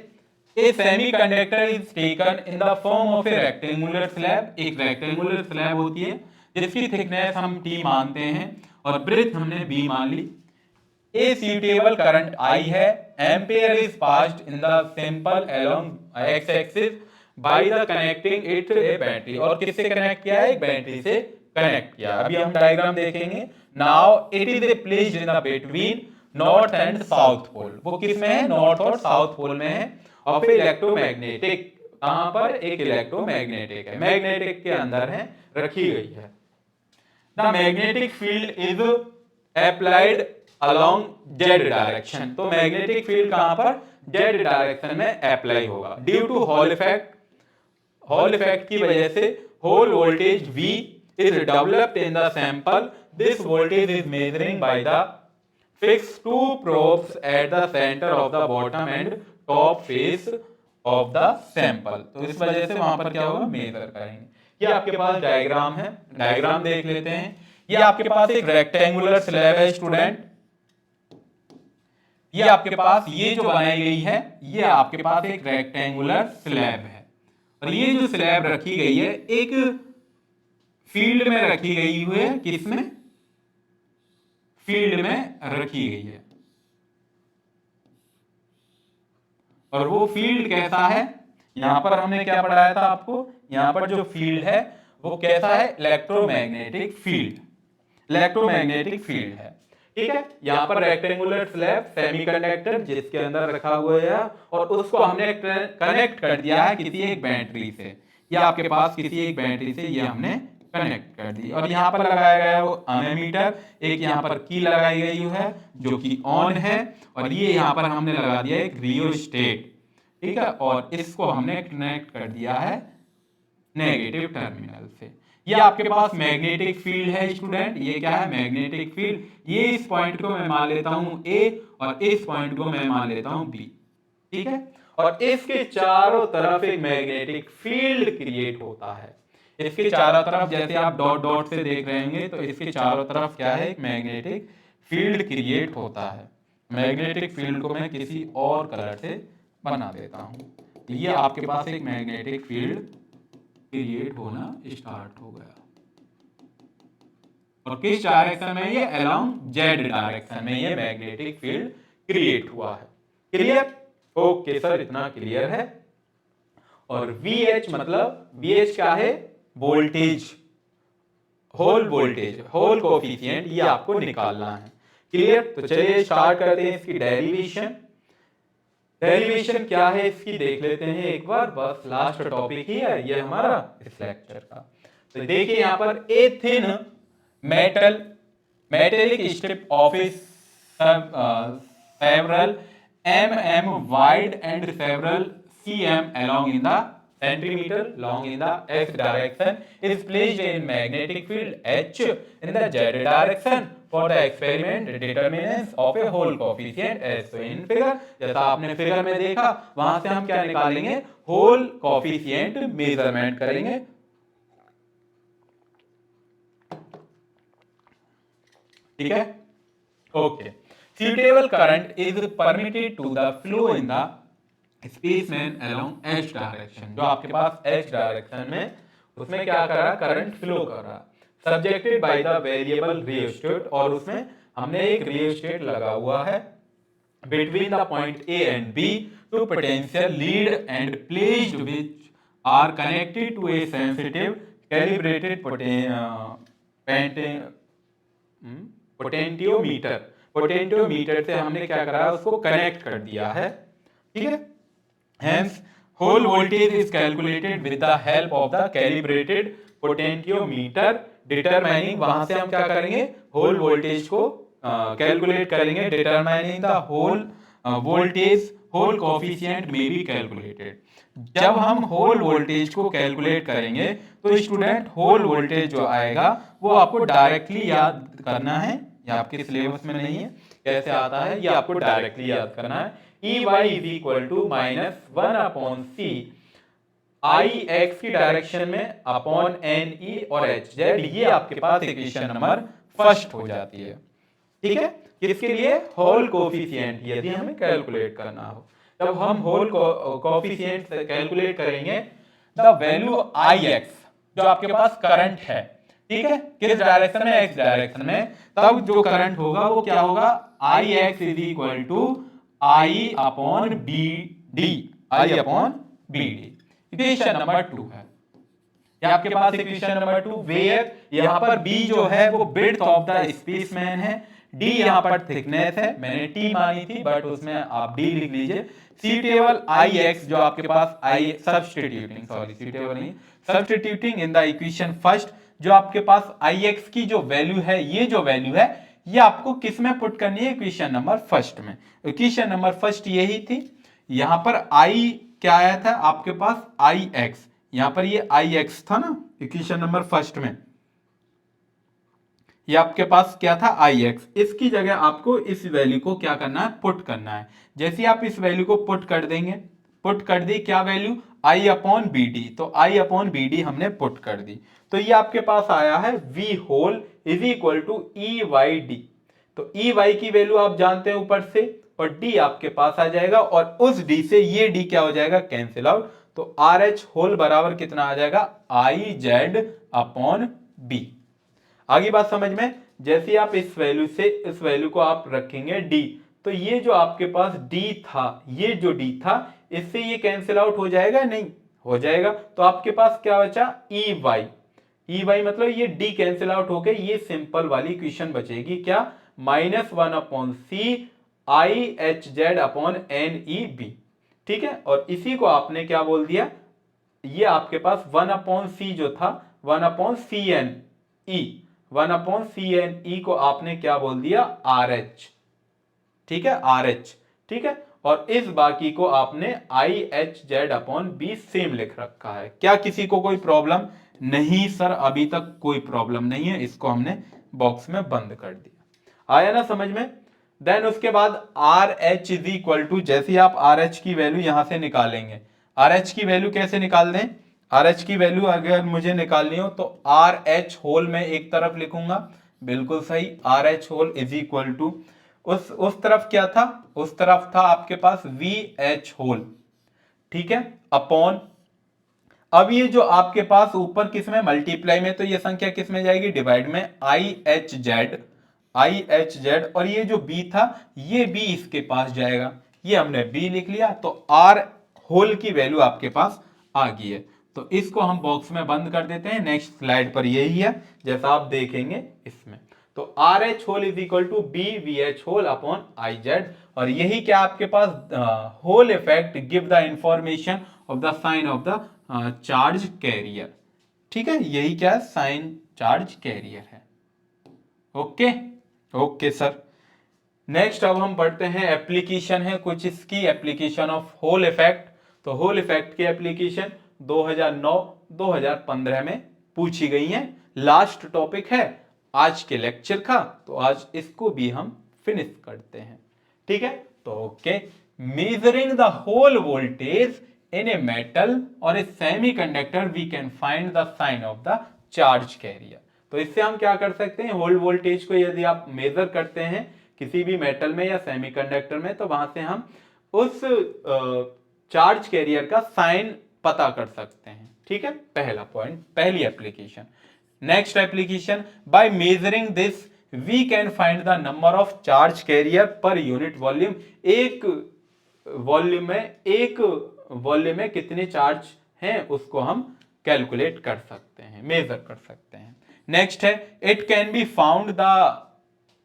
A semiconductor is taken in the form of a rectangular slab। एक रेक्टेंगुलर स्लैब होती है जिसकी थिकनेस हम t मानते हैं और ब्रेथ हमने b मान ली। A suitable current I है, ampere is passed in the sample along x axis by the connecting it a battery। और किससे कनेक्ट किया है, एक बैटरी से कनेक्ट किया। अभी हम डायग्राम देखेंगे। Now it is placed in the between north and south pole. वो किस में है, नॉर्थ और साउथ पोल में है। ऑफ इलेक्ट्रोमैग्नेटिक, कहां पर, एक इलेक्ट्रोमैग्नेटिक है, मैग्नेटिक के अंदर है, रखी गई है। The magnetic field is applied along Z direction. तो मैग्नेटिक फील्ड कहां पर, जेड डायरेक्शन में अप्लाई होगा। Due to Hall effect, Hall effect की वजह से Hall voltage V is developed in the sample। This voltage is measuring by the fixed two probes at the center of the bottom and top face of the sample। तो इस वजह से वहां पर क्या होगा, मेजर करेंगे। ये आपके पास डायग्राम है, डायग्राम देख लेते हैं। ये आपके पास एक रेक्टेंगुलर स्लैब है स्टूडेंट, ये आपके पास ये जो बनाई गई है ये आपके पास एक रेक्टेंगुलर स्लैब है, और ये जो स्लैब रखी गई है एक फील्ड में रखी गई हुई है, किसमें, फील्ड में रखी गई है। और वो फील्ड कैसा है, यहां पर हमने क्या पढ़ाया था आपको, यहां पर जो फील्ड है वो कैसा है, इलेक्ट्रोमैग्नेटिक फील्ड, इलेक्ट्रोमैग्नेटिक फील्ड है। ठीक है, यहां पर रेक्टेंगुलर स्लैब सेमीकंडक्टर जिसके अंदर रखा हुआ है और उसको हमने कनेक्ट कर दिया है किसी एक बैटरी से, या आपके पास किसी एक बैटरी से ये हमने कनेक्ट कर दी, और यहाँ पर लगाया गया है वो एमीटर, एक यहाँ पर की लगाई गई है जो कि ऑन है, और ये यहाँ पर हमने लगा दिया एक रियोस्टेट। ठीक है, और इसको हमने कनेक्ट कर दिया है नेगेटिव टर्मिनल से। ये आपके पास मैग्नेटिक फील्ड है स्टूडेंट, ये क्या है, मैग्नेटिक फील्ड। ये इस पॉइंट को मैं मान लेता हूं ए और इस पॉइंट को मैं मान लेता हूं बी। ठीक है, और इसके चारों तरफ एक मैग्नेटिक फील्ड क्रिएट होता है, इसके चारों तरफ जैसे आप डॉट डॉट से देख रहे होंगे तो इसके चारों तरफ क्या है, एक मैग्नेटिक फील्ड क्रिएट होता है। मैग्नेटिक फील्ड को मैं किसी और कलर से बना देता हूं। ये आपके पास एक मैग्नेटिक फील्ड क्रिएट होना स्टार्ट हो गया, और किस डायरेक्शन में, ये अलोंग जेड डायरेक्शन में ये मैग्नेटिक फील्ड क्रिएट हुआ है। क्लियर, ओके सर, इतना क्लियर है। और VH मतलब VH क्या है, voltage, Hall voltage, Hall coefficient, ये आपको निकालना है। क्लियर, तो चलिए स्टार्ट करते हैं इसकी डेरिवेशन। डेरिवेशन क्या है इसकी देख लेते हैं एक बार, बस लास्ट टॉपिक ही है ये हमारा इस लेक्चर का। तो देखिए यहाँ पर a thin metallic strip of several mm wide and several cm along in the centimeter long in the x direction is placed in magnetic field H in the z direction for the experiment determinants of a hole coefficient as so in figure। जैसा आपने figure में देखा वहां से हम क्या निकालेंगे, whole coefficient measurement करेंगे। ठीक है, okay. Suitable current is permitted to the flow in the spaceman along h direction। जो आपके पास h डायरेक्शन में उसमें क्या कर रहा, करंट फ्लो कर रहा, subjected by the variable rheostat, और उसमें हमने एक रियोस्टेट लगा हुआ है between the point A and B to potential lead and placed which are connected to a sensitive calibrated पोटेंटियोमीटर। पोटेंटियोमीटर से हमने क्या करा, उसको कनेक्ट कर दिया है। ठीक है, hence Hall voltage is calculated with the help of the calibrated potentiometer determining, वहां से हम क्या करेंगे, होल वोल्टेज को कैलकुलेट करेंगे, determining the Hall voltage Hall coefficient में बी कैलकुलेटेड। जब हम होल वोल्टेज को कैलकुलेट करेंगे तो स्टूडेंट होल वोल्टेज जो आएगा वो आपको डायरेक्टली याद करना है, ये आपके सिलेबस में नहीं है, कैसे आता है ये आपको डायरेक्टली याद करना है। EY is equal to -1/c IX की डायरेक्शन में अपॉन NE और HZ, ये आपके पास इक्वेशन नंबर फर्स्ट हो जाती है। ठीक है, किसके लिए, होल कोफिशिएंट यदि हमें कैलकुलेट करना हो, तब हम होल कोफिशिएंट कैलकुलेट करेंगे द वैल्यू IX जो आपके पास करंट है। ठीक है, किस डायरेक्शन में, x डायरेक्शन में, तब जो करंट होगा वो क्या होगा, IX is equal to I upon BD, I upon BD। Equation number 2 है, ये आपके पास इक्वेशन नंबर 2। वेयर, यहाँ पर B जो है वो विड्थ ऑफ द स्पेसमैन है, D यहाँ पर थिकनेस है, मैंने T मानी थी बट उसमें आप D लिख लीजिए। suitable IX जो आपके पास substituting in the equation first, जो आपके पास IX की जो वैल्यू है, ये जो वैल्यू है ये आपको किस में पुट करनी है, इक्वेशन नंबर फर्स्ट में। इक्वेशन नंबर फर्स्ट यही थी, यहां पर I क्या आया था आपके पास, IX, यहां पर ये IX था ना इक्वेशन नंबर फर्स्ट में, ये आपके पास क्या था, IX। इसकी जगह आपको इस वैल्यू को क्या करना है, पुट करना है। जैसे आप इस वैल्यू को पुट कर देंगे, पुट कर दी क्या value, I upon B D, तो I अपॉन बी डी हमने पुट कर दी, तो ये आपके पास आया है V Hall is equal to E Y D. तो ई वाई की वैल्यू आप जानते हैं ऊपर से, और डी आपके पास आ जाएगा, और उस डी से ये डी क्या हो जाएगा, कैंसिल आउट। तो आर एच होल बराबर कितना आ जाएगा, आई जेड अपॉन बी। आगे बात समझ में, जैसे आप इस वैल्यू से इस वैल्यू को आप रखेंगे डी, तो ये जो आपके पास डी था, ये जो डी था, इससे ये कैंसिल आउट हो जाएगा, नहीं हो जाएगा। तो आपके पास क्या बचा, ई वाई। ई वाई मतलब ये डी कैंसिल आउट हो गए, ये सिंपल वाली इक्वेशन बचेगी क्या, -1 upon C I H Z upon N E B. ठीक है, और इसी को आपने क्या बोल दिया, ये आपके पास 1 अपॉन सी जो था, 1 upon C N E, 1 upon C N E को आपने क्या बोल दिया, आर एच। ठीक है, आर एच। ठीक है, और इस बाकी को आपने आई H Z upon B same लिख रखा है। क्या किसी को कोई प्रॉब्लम, नहीं सर अभी तक कोई प्रॉब्लम नहीं है, इसको हमने बॉक्स में बंद कर दिया। आया ना समझ में। देन उसके बाद R H is equal to, जैसे आप आर एच की वैल्यू यहां से निकालेंगे, आर एच की वैल्यू कैसे निकाल दें, आर एच की वैल्यू अगर मुझे निकालनी हो तो आर एच होल में एक तरफ लिखूंगा, बिल्कुल सही, R H Hall is equal to, उस तरफ क्या था, उस तरफ था आपके पास वी एच होल। ठीक है, अपॉन, अब ये जो आपके पास ऊपर किस में मल्टीप्लाई में, तो ये संख्या किस में जाएगी, डिवाइड में, आई एच जेड, आई एच जेड, और ये जो बी था, ये बी इसके पास जाएगा, ये हमने बी लिख लिया। तो आर होल की वैल्यू आपके पास आ गई है, तो इसको हम बॉक्स में बंद कर देते हैं। नेक्स्ट स्लाइड पर यही है जैसा आप देखेंगे इसमें। तो R H Hall is equal to B V H Hall upon I Z, और यही क्या आपके पास Hall effect give the information of the sign of the charge carrier. ठीक है, यही क्या है, साइन चार्ज कैरियर है। Okay okay sir. नेक्स्ट अब हम पढ़ते हैं एप्लीकेशन है कुछ इसकी, एप्लीकेशन ऑफ होल इफेक्ट। तो होल इफेक्ट की एप्लीकेशन 2009-2015 में पूछी गई है, लास्ट टॉपिक है आज के लेक्चर का, तो आज इसको भी हम फिनिश करते हैं। ठीक है, तो okay, measuring the Hall voltage in a metal और a semiconductor we can find the sign of the charge carrier. तो इससे हम क्या कर सकते हैं, होल वोल्टेज को यदि आप मेजर करते हैं किसी भी मेटल में या सेमीकंडक्टर में, तो वहां से हम उस चार्ज कैरियर का साइन पता कर सकते हैं। ठीक है, पहला पॉइंट, पहली application. Next application, by measuring this we can find the number of charge carrier per unit volume. एक वॉल्यूम में कितने चार्ज हैं उसको हम कैलकुलेट कर सकते हैं, मेजर कर सकते हैं। नेक्स्ट है, it can be found the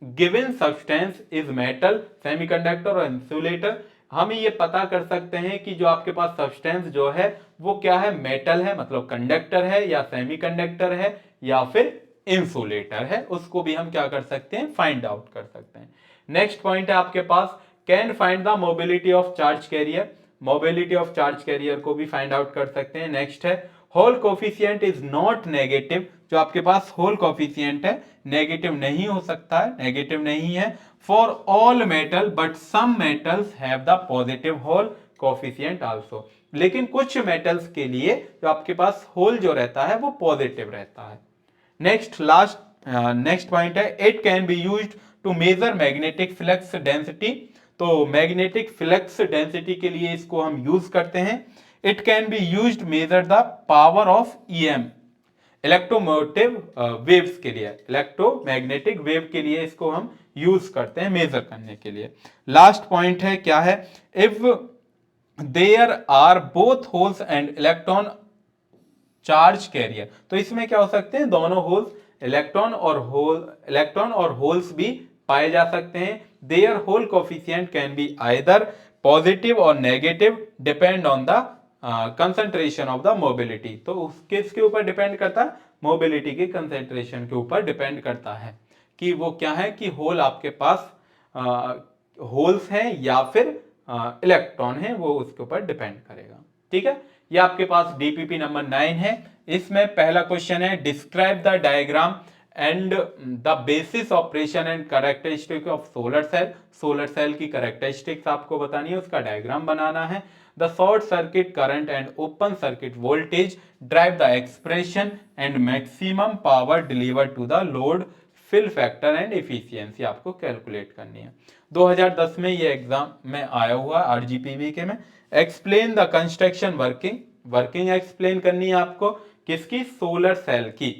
given substance is metal, semiconductor और इंसुलेटर। हम ये पता कर सकते हैं कि जो आपके पास सब्सटेंस जो है वो क्या है, मेटल है मतलब कंडक्टर है, या सेमीकंडक्टर है, या फिर इंसुलेटर है, उसको भी हम क्या कर सकते हैं, फाइंड आउट कर सकते हैं। नेक्स्ट पॉइंट है आपके पास, can find the mobility of charge carrier, mobility of charge carrier को भी फाइंड आउट कर सकते हैं। नेक्स्ट है, Hall coefficient is not negative, जो आपके पास होल कोफिशिएंट है नेगेटिव नहीं हो सकता है, नेगेटिव नहीं है for all metal, but some metals have the positive Hall coefficient also. लेकिन कुछ मेटल्स के लिए जो आपके पास होल जो रहता है वो पॉजिटिव रहता है। नेक्स्ट पॉइंट है, it can be used to measure magnetic flux density. तो मैग्नेटिक फ्लक्स डेंसिटी के लिए इसको हम यूज करते हैं। It can be used measure the power of EM, electromotive waves के लिए, इलेक्ट्रोमैग्नेटिक वेव के लिए इसको हम यूज करते हैं मेजर करने के लिए। लास्ट पॉइंट है क्या है, if there are both holes and electron charge carrier. तो इसमें क्या हो सकते हैं, दोनों होल्स, इलेक्ट्रॉन और होल्स भी पाए जा सकते हैं। There Hall coefficient can be either positive और negative, depend on the concentration of the mobility. तो किसके ऊपर डिपेंड करता है, मोबिलिटी के कंसंट्रेशन के ऊपर डिपेंड करता है कि वो क्या है, कि होल आपके पास होल्स हैं या फिर इलेक्ट्रॉन है, वो उसके ऊपर डिपेंड करेगा। ठीक है, ये आपके पास डीपीपी नंबर 9 है। इसमें पहला क्वेश्चन है, describe the diagram and the basis operation and characteristic of solar cell. Solar cell की कैरेक्टरिस्टिक्स आपको बतानी है, उसका डायग्राम बनाना है। The short circuit current and open circuit voltage derive the expression and maximum power deliver to the load, fill factor and efficiency आपको calculate करनी है। 2010 में ये एग्जाम में आया हुआ आरजीपीवी के में। Explain the construction working, working explain करनी है आपको किसकी, सोलर सेल की,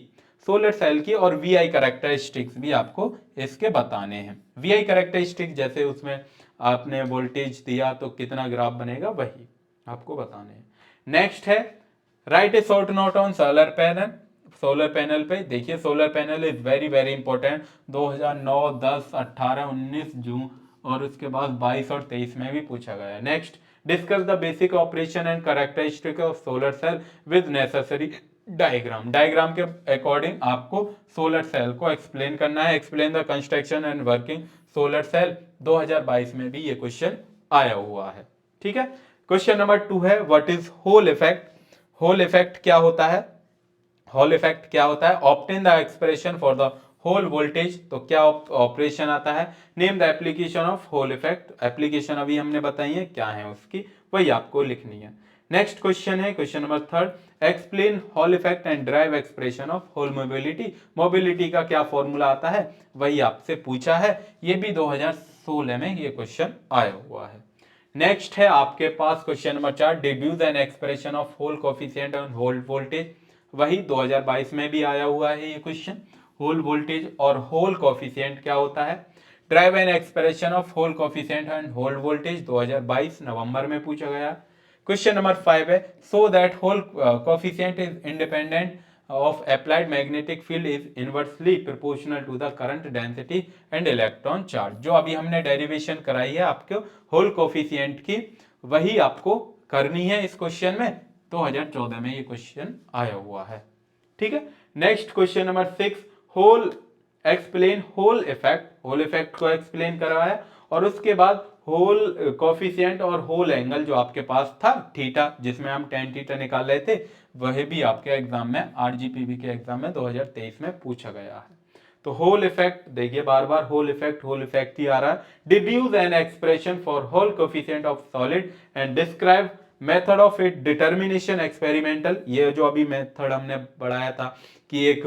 सोलर सेल की, और वीआई कैरेक्टरिस्टिक्स भी आपको इसके बताने हैं। वीआई कैरेक्टरिस्टिक जैसे उसमें आपने वोल्टेज दिया तो कितना ग्राफ बनेगा वही आपको बताने हैं। नेक्स्ट है right A short note on solar panel, solar panel पे देखिए solar panel is very very important. 2009, 10, 18, 19 जून और उसके बाद 22 और 23 में भी पूछा गया है। Next discuss the basic operation and characteristic of solar cell with necessary diagram, diagram के अकॉर्डिंग आपको सोलर सेल को एक्सप्लेन करना है। Explain the construction and working solar cell, 2022 में भी ये क्वेश्चन आया हुआ है। ठीक है, क्वेश्चन नंबर 2 है what is Hall effect, Hall effect क्या होता है, होल इफेक्ट क्या होता है, obtain the expression for the Hall voltage, तो क्या ऑपरेशन आता है, name the application of Hall effect, application अभी हमने बताई है क्या है उसकी, वही आपको लिखनी है। नेक्स्ट क्वेश्चन है question number 3, explain Hall effect and derive expression of Hall mobility, mobility का क्या फॉर्मूला आता है वही आपसे पूछा है, ये भी 2016 में ये क्वेश्चन आया हुआ है। नेक्स्ट है आपके पास question number 4, deduce an expression of Hall coefficient and Hall voltage, वही 2022 में भी आया हुआ है ये क्वेश्चन, होल वोल्टेज और होल कोफिशिएंट क्या होता है, derive an expression of Hall coefficient and Hall voltage 2022 नवंबर में पूछा गया। क्वेश्चन नंबर 5 है so that Hall coefficient is independent of applied magnetic field is inversely proportional to the current density and electron charge, जो अभी हमने derivation कराई है आपको होल कोफिशिएंट की वही आपको करनी है इस क्वेश्चन में, 2014 में ये क्वेश्चन आया हुआ है। ठीक है, next question number 6, Hall explain Hall effect, Hall effect को एक्सप्लेन करवाया और उसके बाद होल कोफिशिएंट और होल एंगल जो आपके पास था थीटा, जिसमें हम tan थीटा निकाल रहे थे, वह भी आपके एग्जाम में आरजीपीवी के एग्जाम में 2023 में पूछा गया है। तो होल इफेक्ट देखिए बार बार होल इफेक्ट ही आ रहा है। Deduce an expression for Hall coefficient of solid and describe method of it determination experimental, ये जो अभी मेथड हमने बढ़ाया था कि एक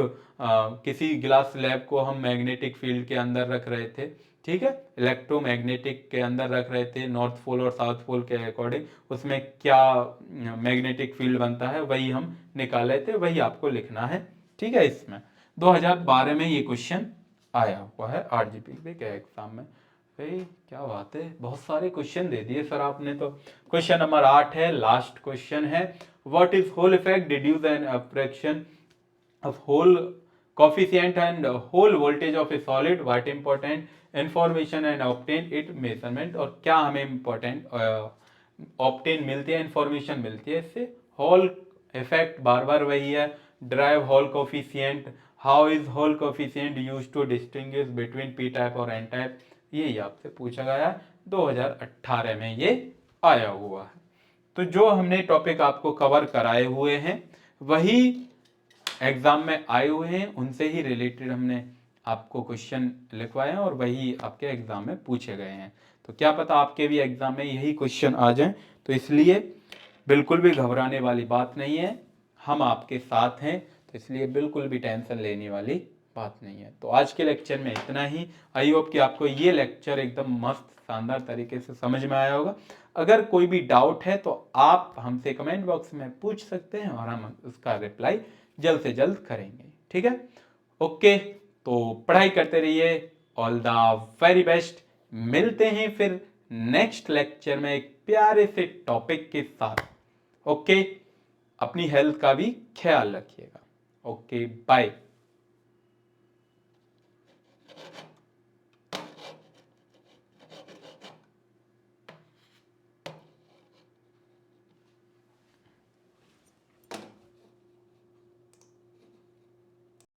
किसी ग्लास स्लैब को हम मैग्नेटिक फील्ड के अंदर रख रहे थे, ठीक है, इलेक्ट्रोमैग्नेटिक के अंदर रख रहे थे, नॉर्थ पोल और साउथ पोल के अकॉर्डिंग उसमें क्या मैग्नेटिक फील्ड बनता है वही हम निकाल रहे थे, वही आपको लिखना है। ठीक है, इसमें 2012 में ये क्वेश्चन आया हुआ है आरजीपीवी के एग्जाम में। भाई क्या बात है, बहुत सारे क्वेश्चन दे दिए सर आपने। तो क्वेश्चन नंबर 8 है, लास्ट क्वेश्चन है, what is Hall effect, deduce an operation of Hall coefficient and Hall voltage of a solid, what important information and obtain it measurement, और क्या हमें इंपॉर्टेंट ऑब्टेन मिलती है, इंफॉर्मेशन मिलती है इससे। होल इफेक्ट बार बार वही है, derive Hall coefficient, how is Hall coefficient used to distinguish between P type और एन टाइप, यही आपसे पूछा गया है, 2018 में ये आया हुआ है। तो जो हमने टॉपिक आपको कवर कराए हुए हैं वही एग्जाम में आए हुए हैं, उनसे ही रिलेटेड हमने आपको क्वेश्चन लिखवाए हैं और वही आपके एग्जाम में पूछे गए हैं। तो क्या पता आपके भी एग्जाम में यही क्वेश्चन आ जाएं, तो इसलिए बिल्कुल भी घबराने वाली बात नहीं है, हम आपके साथ हैं, तो इसलिए बिल्कुल भी टेंशन लेने वाली बात नहीं है। तो आज के लेक्चर में इतना ही। आई होप कि आपको ये लेक्चर एकदम मस्त शानदार तरीके से समझ में आया होगा। अगर कोई भी डाउट है तो आप हमसे कमेंट बॉक्स में पूछ सकते हैं और हम उसका रिप्लाई जल्द से जल्द करेंगे। ठीक है, ओके, तो पढ़ाई करते रहिए, ऑल द वेरी बेस्ट। मिलते हैं फिर नेक्स्ट लेक्चर में एक प्यारे से टॉपिक के साथ। ओके, अपनी हेल्थ का भी ख्याल रखिएगा। Okay, bye.